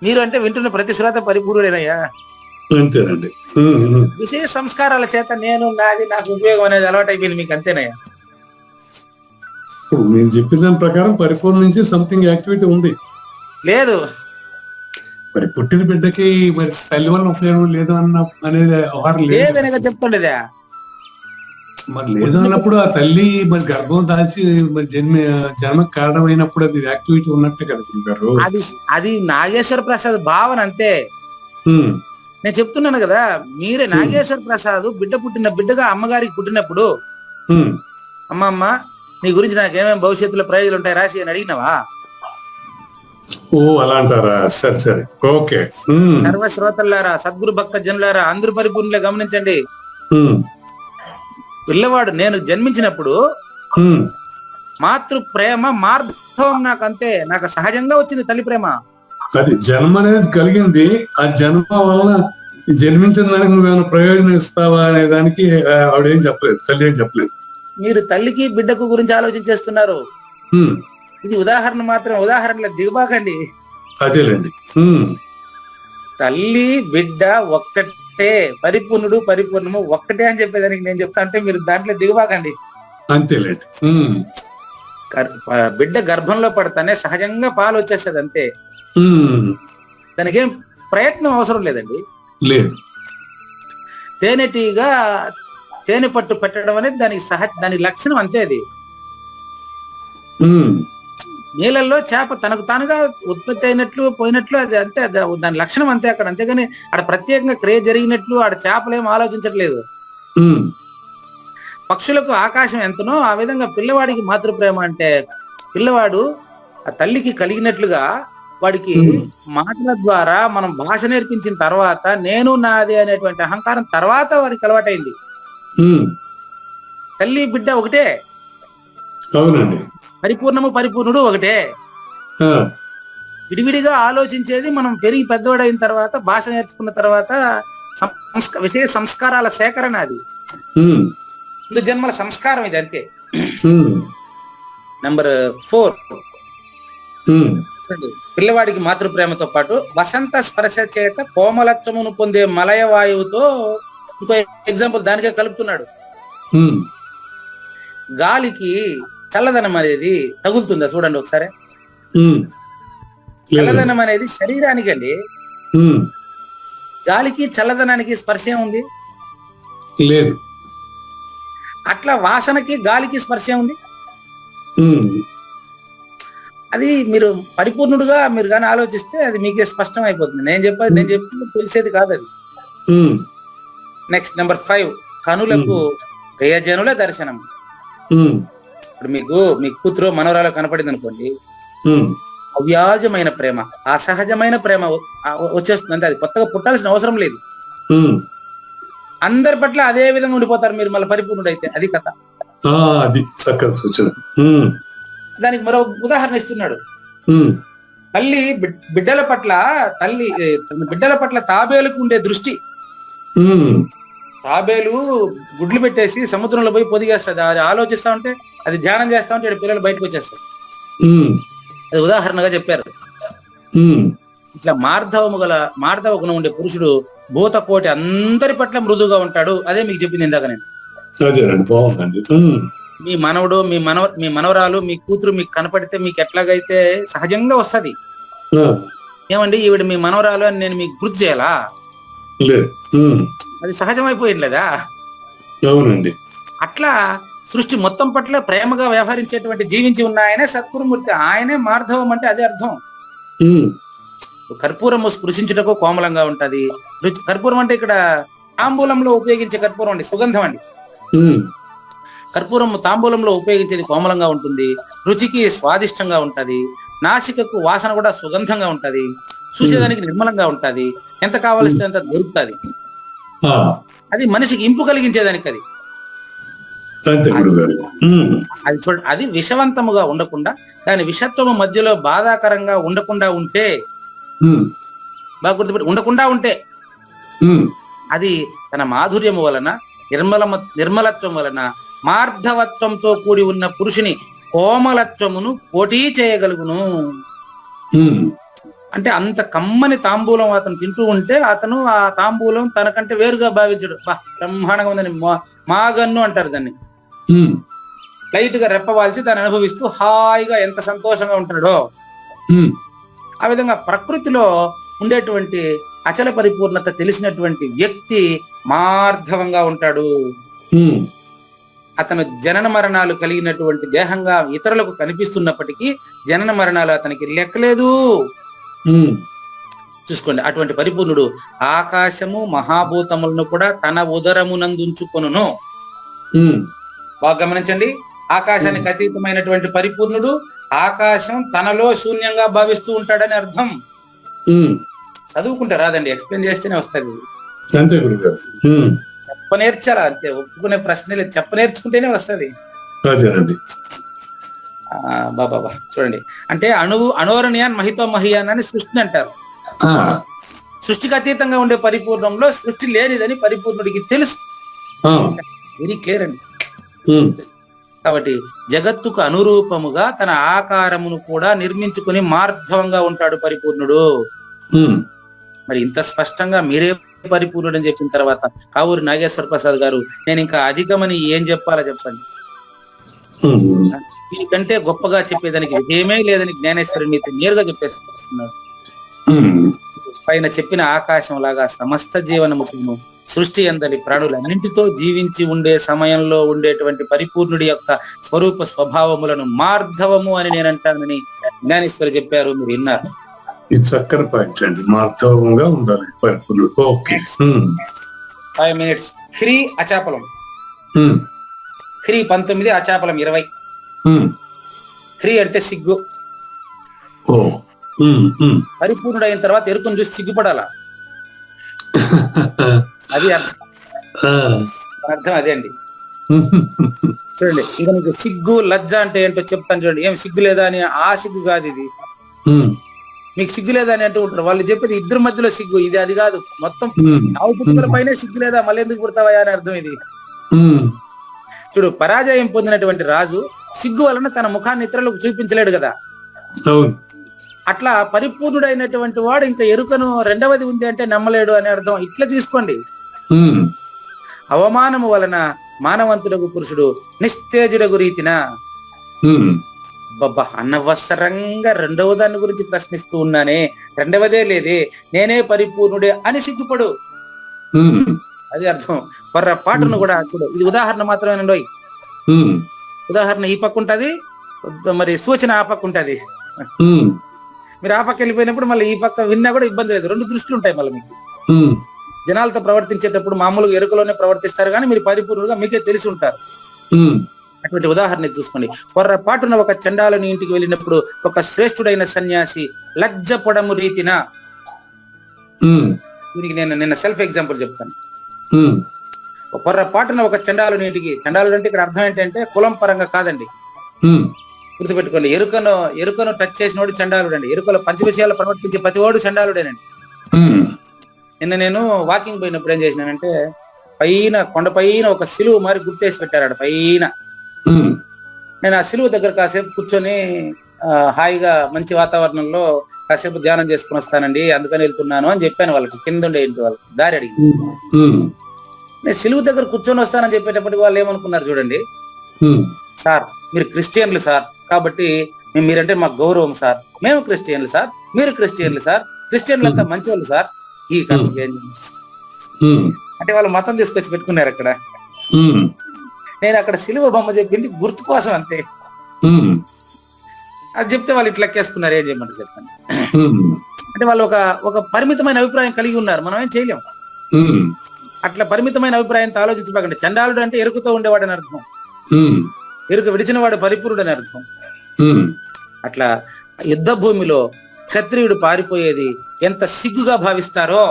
మీరు అంటే వింటున్న ప్రతి శ్రోత పరిపూర్ణులేనయ్యా. విషయ సంస్కారాల చేత నేను, నాది, నాకు ఉపయోగం అనేది అలవాటు అయిపోయింది మీకు, అంతేనయ్యా. నేను చెప్పిన దాని ప్రకారం పరిపూర్ణ నుంచి సంథింగ్ యాక్టివిటీ ఉంది. లేదు, మరి పుట్టిన బిడ్డకి మరి తల్లి వల్ల ఉపయోగం లేదు అనేది వ్యవహారం లేదు. లేదనే చెప్తుండేదా? మరి లేదు అన్నప్పుడు ఆ తల్లి మరి గర్భం దాల్చి మరి జన్మకు కారణమైనప్పుడు అది యాక్టివిటీ ఉన్నట్టే కదా గురుగారు. అది నాగేశ్వర ప్రసాద్ భావన అంతే. ఉమ్, నేను చెప్తున్నాను కదా, మీరే నాగేశ్వర ప్రసాద్ పుట్టిన బిడ్డగా అమ్మగారికి పుట్టినప్పుడు ఉమ్, అమ్మ నీ గురించి నాకేమేమి భవిష్యత్తులో ప్రయోజనాలు ఉంటాయి రాసి అని అడిగినావా? ఓ అలా అంటారా? సరే సరే, ఓకే. సర్వశ్రోతల్లారా, సద్గురు భక్త జనులారా, అందరూ పరిపూర్ణులే గమనించండి. పిల్లవాడు నేను జన్మించినప్పుడు మాతృ ప్రేమ మార్ధవం నాకంతే, నాకు సహజంగా వచ్చింది తల్లి ప్రేమ. అది జన్మ అనేది కలిగింది. ఆ జన్మ వలన జన్మించిన దానికి నువ్వేమైనా ప్రయోజనం ఇస్తావా అనే దానికి ఆవిడేం చెప్పలేదు, తల్లి ఏం చెప్పలేదు. మీరు తల్లికి బిడ్డకు గురించి ఆలోచించేస్తున్నారు. ఇది ఉదాహరణ మాత్రం, ఉదాహరణలో దిగబాకండి. అదేలేండి. తల్లి బిడ్డ ఒక్కటే, పరిపూర్ణము ఒక్కటే అని చెప్పేదానికి నేను చెప్తా అంటే మీరు దాంట్లో దిగబాకండి. అంతేలేండి. బిడ్డ గర్భంలో పడతానే సహజంగా పాలు వచ్చేస్తుంది అంతే. దానికి ఏం ప్రయత్నం అవసరం లేదండి. లేదు. తేనెటీగా తేనె పట్టు పెట్టడం అనేది దాని లక్షణం అంతే. అది నీళ్ళల్లో చేప తనకు తానుగా ఉత్పత్తి అయినట్లు పోయినట్లు అది అంతే, దాని లక్షణం అంతే అక్కడ. అంతేగాని ఆడ ప్రత్యేకంగా క్రియ జరిగినట్లు ఆడ చేపలేం ఆలోచించట్లేదు. పక్షులకు ఆకాశం ఎంతనో ఆ విధంగా పిల్లవాడికి మాతృప్రేమ అంటే పిల్లవాడు ఆ తల్లికి కలిగినట్లుగా వాడికి మాటల ద్వారా మనం భాష నేర్పించిన తర్వాత నేను నాది అనేటువంటి అహంకారం తర్వాత వాడికి అలవాటైంది. తల్లి బిడ్డ ఒకటే. అవునండి. పరిపూర్ణుడు ఒకటే. విడివిడిగా ఆలోచించేది మనం పెరిగి పెద్దవాడైన తర్వాత, భాష నేర్చుకున్న తర్వాత విషయ సంస్కారాల సేకరణ. అది 2 జన్మల సంస్కారం ఇది అంతే. నెంబర్ 4, పిల్లవాడికి మాతృప్రేమతో పాటు వసంత స్పర్శ చేత కోమలత్వమును పొందే మలయ వాయువుతో ఇంకో ఎగ్జాంపుల్ దానికే కలుపుతున్నాడు. గాలికి చల్లదనం అనేది తగులుతుందా చూడండి ఒకసారి. చల్లదనం అనేది శరీరానికి అండి. గాలికి చల్లదనానికి స్పర్శ ఉంది? లేదు. అట్లా వాసనకి గాలికి స్పర్శ ఉంది. అది మీరు పరిపూర్ణుడుగా మీరు కానీ ఆలోచిస్తే అది మీకే స్పష్టం అయిపోతుంది. నేను చెప్పింది తెలిసేది కాదు అది. నెక్స్ట్ నెంబర్ 5, కనులకు ప్రియజనుల దర్శనం. ఇప్పుడు మీ కూతురు మనవరాలు కనపడింది అనుకోండి, అవ్యాజమైన ప్రేమ, అసహజమైన ప్రేమ వచ్చేస్తుంది. అంటే అది కొత్తగా పుట్టాల్సిన అవసరం లేదు. అందరి పట్ల అదే విధంగా ఉండిపోతారు మీరు మళ్ళీ పరిపూర్ణుడు అయితే. అది కథ. దానికి మరో ఉదాహరణ ఇస్తున్నాడు. బిడ్డల పట్ల తాబేలుకు ఉండే దృష్టి. తాబేలు గుడ్లు పెట్టేసి సముద్రంలో పోయి పొదిగేస్తుంది. అది ఆలోచిస్తా ఉంటే, అది ధ్యానం చేస్తా ఉంటే పిల్లలు బయటకు వచ్చేస్తారు. అది ఉదాహరణగా చెప్పారు. ఇట్లా మార్ధవ గుణం ఉండే పురుషుడు భూతకోటి అందరి పట్ల మృదువుగా ఉంటాడు. అదే మీకు చెప్పింది ఇందాక నేను. మీ మనవడు, మీ మనవరాలు, మీ కూతురు మీకు కనపడితే మీకు ఎట్లాగైతే సహజంగా వస్తది. ఏమండి ఈవిడ మీ మనవరాలు అని నేను మీకు గుర్తు చేయాలా? అది సహజమైపోయింది లేదా? అవునండి. అట్లా సృష్టి మొత్తం పట్ల ప్రేమగా వ్యవహరించేటువంటి జీవించి ఉన్న ఆయనే సద్గురుమూర్తి. ఆయనే మార్ధవం అంటే అదే అర్థం. కర్పూరము స్పృశించుటకు కోమలంగా ఉంటది. కర్పూరం అంటే ఇక్కడ తాంబూలంలో ఉపయోగించే కర్పూరం అండి, సుగంధం అండి. కర్పూరం తాంబూలంలో ఉపయోగించేది కోమలంగా ఉంటుంది, రుచికి స్వాదిష్టంగా ఉంటది, నాసికకు వాసన కూడా సుగంధంగా ఉంటది, చూసేదానికి నిర్మలంగా ఉంటది, ఎంత కావలిస్తే అంత దొరుకుతుంది. అది మనిషికి ఇంపు కలిగించేదానికి అది విషవంతముగా ఉండకుండా, దాని విషత్వము మధ్యలో బాధాకరంగా ఉండకుండా ఉంటే, బాగా గుర్తుపెట్టి ఉండకుండా ఉంటే, అది తన మాధుర్యము వలన, నిర్మలత్వం వలన, మార్ధవత్వంతో కూడి ఉన్న పురుషుని కోమలత్వమును పోటీ చేయగలుగును. అంటే అంత కమ్మని తాంబూలం అతను తింటూ ఉంటే అతను ఆ తాంబూలం తనకంటే వేరుగా భావించడు. బ్రహ్మాండంగా ఉందని మాగన్ను అంటారు దాన్ని. లైట్ గా రెప్పవాల్చి దాన్ని అనుభవిస్తూ హాయిగా ఎంత సంతోషంగా ఉంటాడో, ఆ విధంగా ప్రకృతిలో ఉండేటువంటి అచల పరిపూర్ణత తెలిసినటువంటి వ్యక్తి మార్ధవంగా ఉంటాడు. అతను జనన మరణాలు కలిగినటువంటి దేహంగా ఇతరులకు కనిపిస్తున్నప్పటికీ జనన మరణాలు అతనికి లెక్కలేదు. చూసుకోండి, అటువంటి పరిపూర్ణుడు ఆకాశము మహాభూతములను కూడా తన ఉదరమునందుంచుకొనును. బాగా గమనించండి, ఆకాశానికి అతీతమైనటువంటి పరిపూర్ణుడు ఆకాశం తనలో శూన్యంగా భావిస్తూ ఉంటాడని అర్థం. చదువుకుంటే రాదండి, ఎక్స్ప్లెయిన్ చేస్తేనే వస్తుంది. చెప్పనేర్చాలా అంతే, ఒప్పుకునే ప్రశ్న లేదు, చెప్పనేర్చుకుంటేనే వస్తుంది. బాబా చూడండి, అంటే అనోరణీయాన్ మహితో మహియాన్ అని సృష్టిని అంటారు. సృష్టికి అతీతంగా ఉండే పరిపూర్ణంలో సృష్టి లేనిదని పరిపూర్ణుడికి తెలుసు. వెరీ క్లియర్ అండి. కాబట్టి జగత్తుకు అనురూపముగా తన ఆకారమును కూడా నిర్మించుకుని మార్ధవంగా ఉంటాడు పరిపూర్ణుడు. మరి ఇంత స్పష్టంగా మీరే పరిపూర్ణుడు అని చెప్పిన తర్వాత కావూరి నాగేశ్వర ప్రసాద్ గారు నేను ఇంకా అధికమని ఏం చెప్పాలో చెప్పండి. దీనికంటే గొప్పగా చెప్పేదానికి ఏమీ లేదని జ్ఞానేశ్వరుని నీతి నేరుగా చెప్పేస్తున్నారు. పైన చెప్పిన ఆకాశం లాగా సమస్త జీవనమును సృష్టి అందరి ప్రాణులన్నింటితో జీవించి ఉండే సమయంలో ఉండేటువంటి పరిపూర్ణుడి యొక్క స్వరూప స్వభావములను మార్ధవము అని నేను అంటానని జ్ఞానేశ్వరి చెప్పారు, మీరు విన్నారు. ఇది చక్కని పాయింట్ అండి, మార్ధవంగా ఉండాలి పరిపూర్ణుడు. Okay, 5 minutes. హ్రీ అచాపలం, హ్రీ 19, అచాపలం 20. హ్రీ అంటే సిగ్గు. పరిపూర్ణుడు అయిన తర్వాత ఎరుకను చూసి సిగ్గుపడాలా, అది అర్థం అదే అండి. చూడండి, ఇంకా నీకు సిగ్గు లజ్జ అంటే ఏంటో చెప్తాను చూడండి. ఏం సిగ్గు లేదా అని, ఆ సిగ్గు కాదు ఇది. మీకు సిగ్గు లేదా అని అంటూ ఉంటారు, వాళ్ళు చెప్పేది ఇద్దరి మధ్యలో సిగ్గు, ఇది అది కాదు. మొత్తం చావు పుట్టుకల పైన సిగ్గు లేదా, మళ్ళీ ఎందుకు పుడతావా అని అర్థం ఇది. చూడు, పరాజయం పొందినటువంటి రాజు సిగ్గు వలన తన ముఖాన్ని ఇతరులకు చూపించలేడు కదా. అట్లా పరిపూర్ణుడైనటువంటి వాడు ఇంకా ఎరుకను రెండవది ఉంది అంటే నమ్మలేడు అని అర్థం. ఇట్లా తీసుకోండి. అవమానము వలన మానవంతుడగు పురుషుడు నిస్తేజుడగు రీతిన. బబ్బా, అనవసరంగా రెండవ దాని గురించి ప్రశ్నిస్తూ ఉన్నానే, రెండవదే లేదే, నేనే పరిపూర్ణుడే అని సిగ్గుపడు, అది అర్థం. పొర్రపాటును కూడా చూడు, ఇది ఉదాహరణ మాత్రమేనండి. ఉదాహరణ ఈ పక్క ఉంటది, మరి సూచన ఆ పక్క ఉంటది. మీరు ఆ పక్క వెళ్ళిపోయినప్పుడు మళ్ళీ ఈ పక్క విన్నా కూడా ఇబ్బంది లేదు, రెండు దృష్టిలు ఉంటాయి. మళ్ళీ మీకు జనాలతో ప్రవర్తించేటప్పుడు మామూలుగా ఎరుకలోనే ప్రవర్తిస్తారు, కానీ మీరు పరిపూర్ణులుగా మీకే తెలిసి ఉంటారు. అటువంటి ఉదాహరణ చూసుకోండి. పొర్రపాటున ఒక చండాలని ఇంటికి వెళ్ళినప్పుడు ఒక శ్రేష్ఠుడైన సన్యాసి లజ్జపడము రీతిన. దీనికి నేను నిన్న సెల్ఫ్ ఎగ్జాంపుల్ చెప్తాను. పొర్రపాటున ఒక చండాలని ఇంటికి, చండాలుడు అంటే ఇక్కడ అర్థం ఏంటంటే కులం పరంగా కాదండి, గుర్తుపెట్టుకోండి. ఎరుకను టచ్ చేసినోడు చండాలుడు అండి. ఎరుకలో పంచ విషయాల్లో ప్రవర్తించే ప్రతి వాడు చండాలుడేనండి. నిన్న నేను వాకింగ్ పోయినప్పుడు ఏం చేసినానంటే, పైన కొండపైన ఒక సిలువు మరి గుర్తేసి పెట్టారు పైన. నేను ఆ సిలువు దగ్గర కాసేపు కూర్చొని హాయిగా మంచి వాతావరణంలో కాసేపు ధ్యానం చేసుకుని వస్తానండి, అందుకని వెళ్తున్నాను అని చెప్పాను వాళ్ళకి. కింద ఉండే ఇంటి వాళ్ళకి దారి అడిగి నేను సిలువు దగ్గర కూర్చొని వస్తానని చెప్పేటప్పటికి వాళ్ళు ఏమనుకున్నారు చూడండి, సార్ మీరు క్రిస్టియన్లు సార్, కాబట్టి మీరంటే మాకు గౌరవం సార్, మేము క్రిస్టియన్లు సార్, మీరు క్రిస్టియన్లు సార్, క్రిస్టియన్లు అంతా మంచి వాళ్ళు సార్. ఈ అంటే వాళ్ళు మతం తీసుకొచ్చి పెట్టుకున్నారు అక్కడ. నేను అక్కడ సిలువ బొమ్మ చెప్పింది గుర్తు కోసం అంతే. అది చెప్తే వాళ్ళు ఇట్లా ఎక్కేసుకున్నారు. ఏం చేయమంటారు చెప్పండి. అంటే వాళ్ళు ఒక పరిమితమైన అభిప్రాయం కలిగి ఉన్నారు, మనం ఏం చేయలేం. అట్లా పరిమితమైన అభిప్రాయంతో ఆలోచించబాకండి. చండాలుడు అంటే ఎరుకుతో ఉండేవాడు అని అర్థం, ఎరుక విడిచిన వాడు పరిపూర్ణుడు అని అర్థం. అట్లా యుద్ధ భూమిలో క్షత్రియుడు పారిపోయేది ఎంత సిగ్గుగా భావిస్తారో,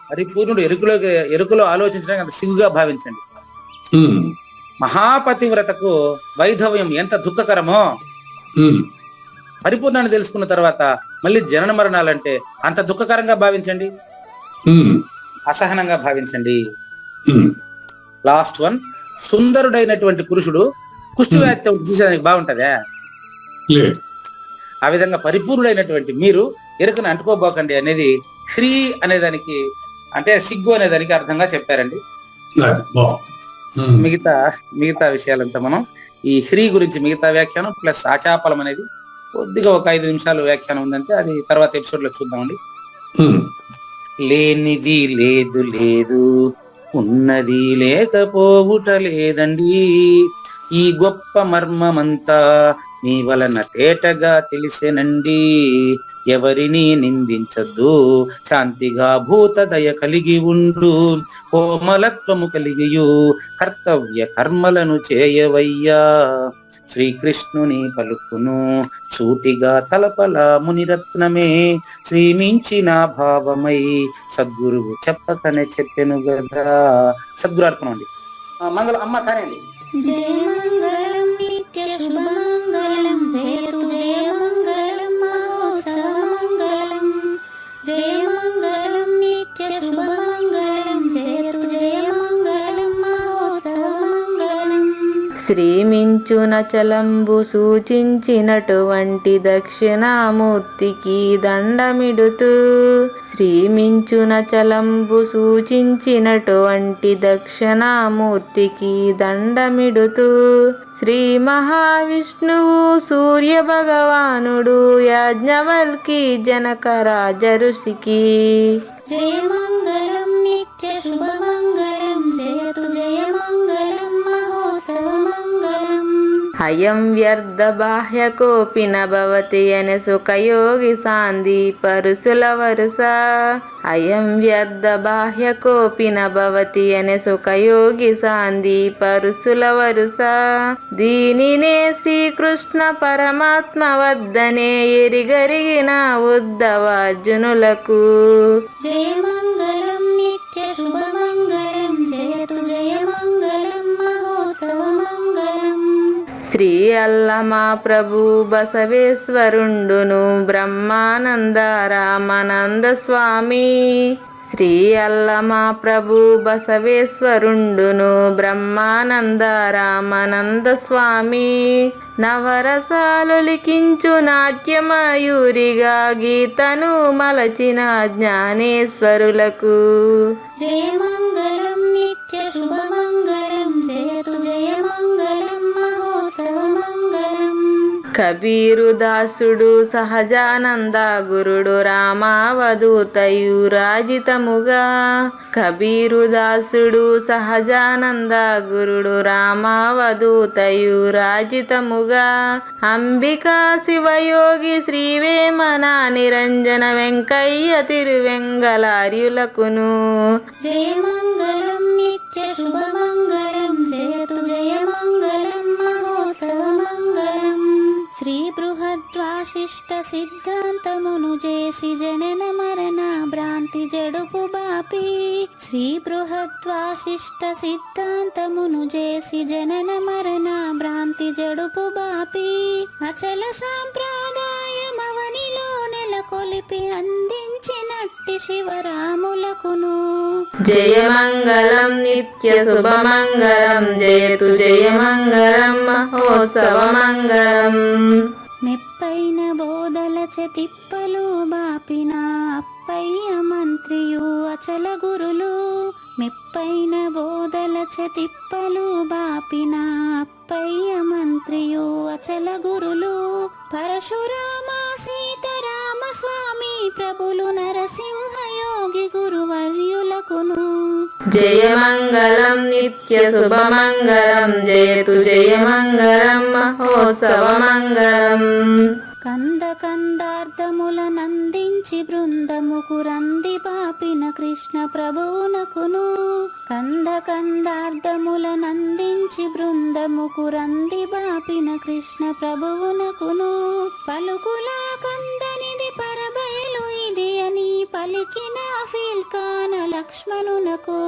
పరిపూర్ణుడు ఎరుకలో ఆలోచించడానికి అంత సిగ్గుగా భావించండి. మహాపతివ్రతకు వైధవ్యం ఎంత దుఃఖకరమో, పరిపూర్ణాన్ని తెలుసుకున్న తర్వాత మళ్ళీ జనన మరణాలంటే అంత దుఃఖకరంగా భావించండి, అసహనంగా భావించండి. లాస్ట్ వన్, సుందరుడైనటువంటి పురుషుడు కుష్టి వ్యాధితో చూసేదానికి బాగుంటదా? ఆ విధంగా పరిపూర్ణుడైనటువంటి మీరు ఎరుకను అంటుకోబోకండి అనేది హ్రీ అనేదానికి, అంటే సిగ్గు అనేదానికి అర్థంగా చెప్పారండి. మిగతా విషయాలంతా మనం ఈ హ్రీ గురించి మిగతా వ్యాఖ్యానం ప్లస్ ఆచాపలం అనేది కొద్దిగా ఒక 5 నిమిషాలు వ్యాఖ్యానం ఉందంటే అది తర్వాత ఎపిసోడ్ లో చూద్దామండి. ఉమ్, లేనిది లేదు లేదు, ఉన్నది లేకపోవుట లేదండి, ఈ గొప్ప మర్మమంతా నీ వలన తేటగా తెలిసెనండి. ఎవరిని నిందించద్దు, శాంతిగా భూత దయ కలిగి ఉండు, కోమలత్వము కలిగియు కర్తవ్య కర్మలను చేయవయ్యా. శ్రీకృష్ణుని పలుకును సూటిగా తలపల మునిరత్నమే, శ్రీమించిన భావమై సద్గురువు చెప్పకనే చెప్పెను గదా. సద్గురు అర్పణ అండి. మంగళం అమ్మ కానివ్వండి. జయమంగళం నిత్య శుభమంగళం జయతు జయమంగళం మహోత్సవమంగళం. జయమంగళం నిత్య శుభమంగళం జయతు జయమంగళం మహోత్సవమంగళం. శ్రీమించునచలంబు సూచించినటువంటి దక్షిణామూర్తికి దండమిడుతూ, శ్రీమించునచలంబు సూచించినటువంటి దక్షిణామూర్తికి దండమిడుతూ, శ్రీ మహావిష్ణువు సూర్య భగవానుడు యాజ్ఞవల్కి జనక రాజ ఋషికి జయమంగళం నిత్య శుభమంగళం జయతు జయమంగళం మహోత్సవమంగళం. అయం వ్యర్థ బాహ్య కోపిన భవతి అనే సుఖయోగి సాంది పరుసుల వరుస. అయం వ్యర్థ బాహ్య కోపిన భవతి అనే సుఖయోగి సాంది పరుసుల వరుస. దీనినే శ్రీకృష్ణ పరమాత్మ వద్దనే ఎరిగరిగిన ఉద్ధవార్జునులకు జయమంగళం నిత్య శుభమంగళం జయతు జయమంగళం మహోత్సవమంగళం. శ్రీ అల్లమా ప్రభు బసవేశ్వరుండును బ్రహ్మానంద రామానంద స్వామి. శ్రీ అల్లమా ప్రభు బసవేశ్వరుండును బ్రహ్మానంద రామానంద స్వామి. నవరసాలు లిఖించు నాట్యమయూరిగా గీతను మలచిన జ్ఞానేశ్వరులకు జయమంగళం నిత్య శుభమంగళం జయతు జయమంగళం మహోత్సవమంగళం. కబీరు దాసుడు సహజానంద గురుడు రామావధూతయురాజితముగా. కబీరు దాసుడు సహజానంద గురుడు రామావధూతయురాజితముగా. అంబికా శివయోగి శ్రీవేమన నిరంజన వెంకయ్య తిరువెంగళార్యులకును జయమంగళం నిత్య శుభమంగళం జయతు జయమంగళం మహోత్సవమంగళం. శ్రీ బృహద్వాసిష్ట సిద్ధాంతమును చేసి జనన మరణ భ్రాంతి జడుపు బాపి. శ్రీ బృహద్వాసిష్ట సిద్ధాంతమును చేసి జనన మరణ భ్రాంతి జడుపు బాపి. అచల సాంప్రదాయమవనిలో నెలకొలిపి అందించినట్టి శివరాములకును జయమంగళం నిత్య శుభమంగళం జయతు జయమంగళం మహోత్సవమంగళం. మెప్పైన బోధల తిప్పలు బాపిన అప్పయ్య మంత్రియు అచల గురులు. మెప్పైన బోధల తిప్పలు బాపిన అప్పయ్య మంత్రియు అచల గురులు. పరశురామ సీతారామ స్వామి ప్రభులు నరసింహయోగి గురువర్యులకును జయమంగళం నిత్య శుభమంగళం జయతు జయమంగళం మహోత్సవమంగళం. కంద కందార్థములనందించి బృందముకు రంది పాపిన కృష్ణ ప్రభువునకును. కంద కందార్థములనందించి బృందముకు రంది పాపిన కృష్ణ ప్రభువునకును. పలుకులా కందనిది పరబయలు ఇది అని పలికిన ఫీల్కాన లక్ష్మణునకు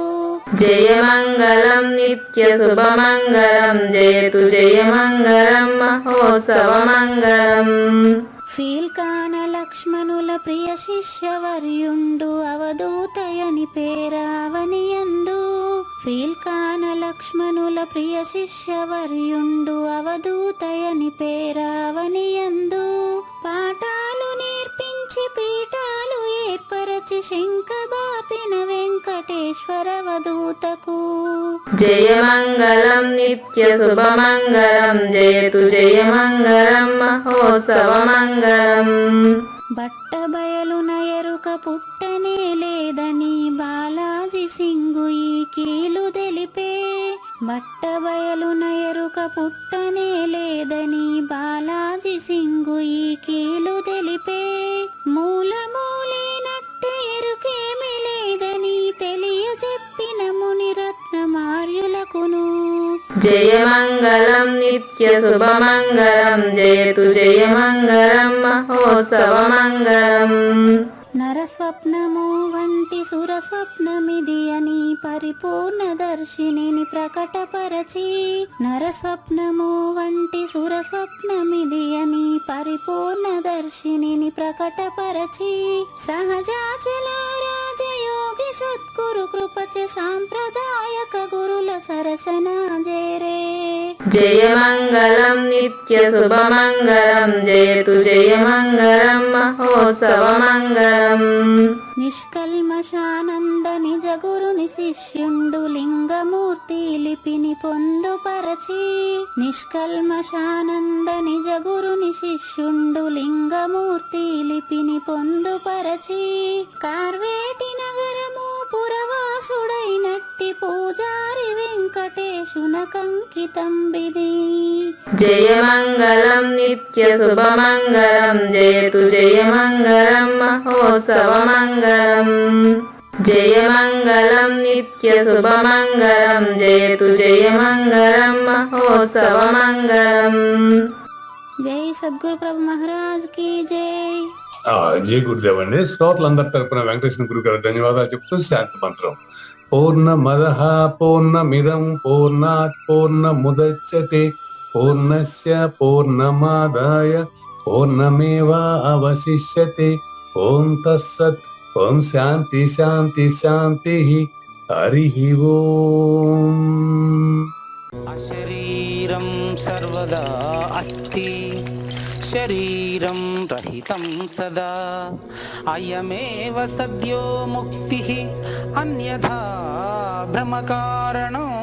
జయమంగళం నిత్య శుభమంగళం జయతు జయమంగళం మహోత్సవమంగళం. ఫీల్కాన లక్ష్మణుల ప్రియ శిష్యవర్యుండు అవధూతయని పేరావనియందు. ఫీల్కాన లక్ష్మణుల ప్రియ శిష్యవర్యుండు అవధూతయని పేరావనియందు. పాఠాలు నేర్పించి పీఠాలు ఏర్పరచి శంఖ బాపిన వెంకటేశ్వర పరమేశ్వరవధూతకు. జయమంగళం నిత్య శుభమంగళం జయతు జయమంగళం మహోత్సవమంగళం. బట్టబయలున ఎరుక పుట్టనే లేదని బాలాజీ సింగు ఈ కీలు తెలిపే. బట్టబయలున ఎరుక పుట్టనే లేదని బాలాజీ సింగు ఈ కీలు తెలిపే. మూలమూలేనట్టు ఎరుకేమి లేదని తెలియజెప్పిన మునిరత్నమార్యులకును. జయమంగళం నిత్య శుభమంగళం జయతు జయమంగళం మహోత్సవమంగళం. నరస్వప్నము వంటి సురస్వప్నమిది అని పరిపూర్ణదర్శినిని ప్రకటపరచి. నరస్వప్నము వంటి సురస్వప్నమిది అని పరిపూర్ణదర్శినిని ప్రకటపరచి. సహజాచల రాజయోగి సద్గురు కృపచ సాంప్రదాయక గురుల సరసన జేరే. జయమంగళం నిత్య శుభమంగళం జయతు జయమంగళం మహోత్సవమంగళం. నిష్కల్మషానంద నిజ గురుని శిష్యుండు లింగమూర్తి లిపిని పొందుపరచి. నిష్కల్మషానంద నిజ గురుని శిష్యుండు లింగమూర్తి లిపిని పొందుపరచి. కార్వేటి నగరము పురవాసుడైనట్టి పూజారి వెంకటేశునకంకితం బిది. జయమంగళం నిత్య శుభమంగళం జయతు జయమంగళం మహోత్సవమంగళం. జయమంగళం నిత్య శుభమంగళం జయతు జయమంగళం మహోత్సవమంగళం. జై సద్గురు ప్రభు మహారాజ్ కి జై. జయ గురుదేవ్ అండి. శ్రోతలందరి తరపున వెంకటేశ్వర గురు గారు ధన్యవాదాలు చెప్తూ శాంతి మంత్రం. పూర్ణమదః పూర్ణమిదం పూర్ణాత్ పూర్ణముదచ్యతే పూర్ణస్య పూర్ణమాదాయ పూర్ణమేవావశిష్యతే. ఓం తస్సత్. ఓం శాంతి శాంతి శాంతి. హరి ఓం. అశరీరం సర్వదా అస్తి శరీరం రహితం సదా. అయమేవ సద్యో ముక్తి అన్యథా భ్రమకారణం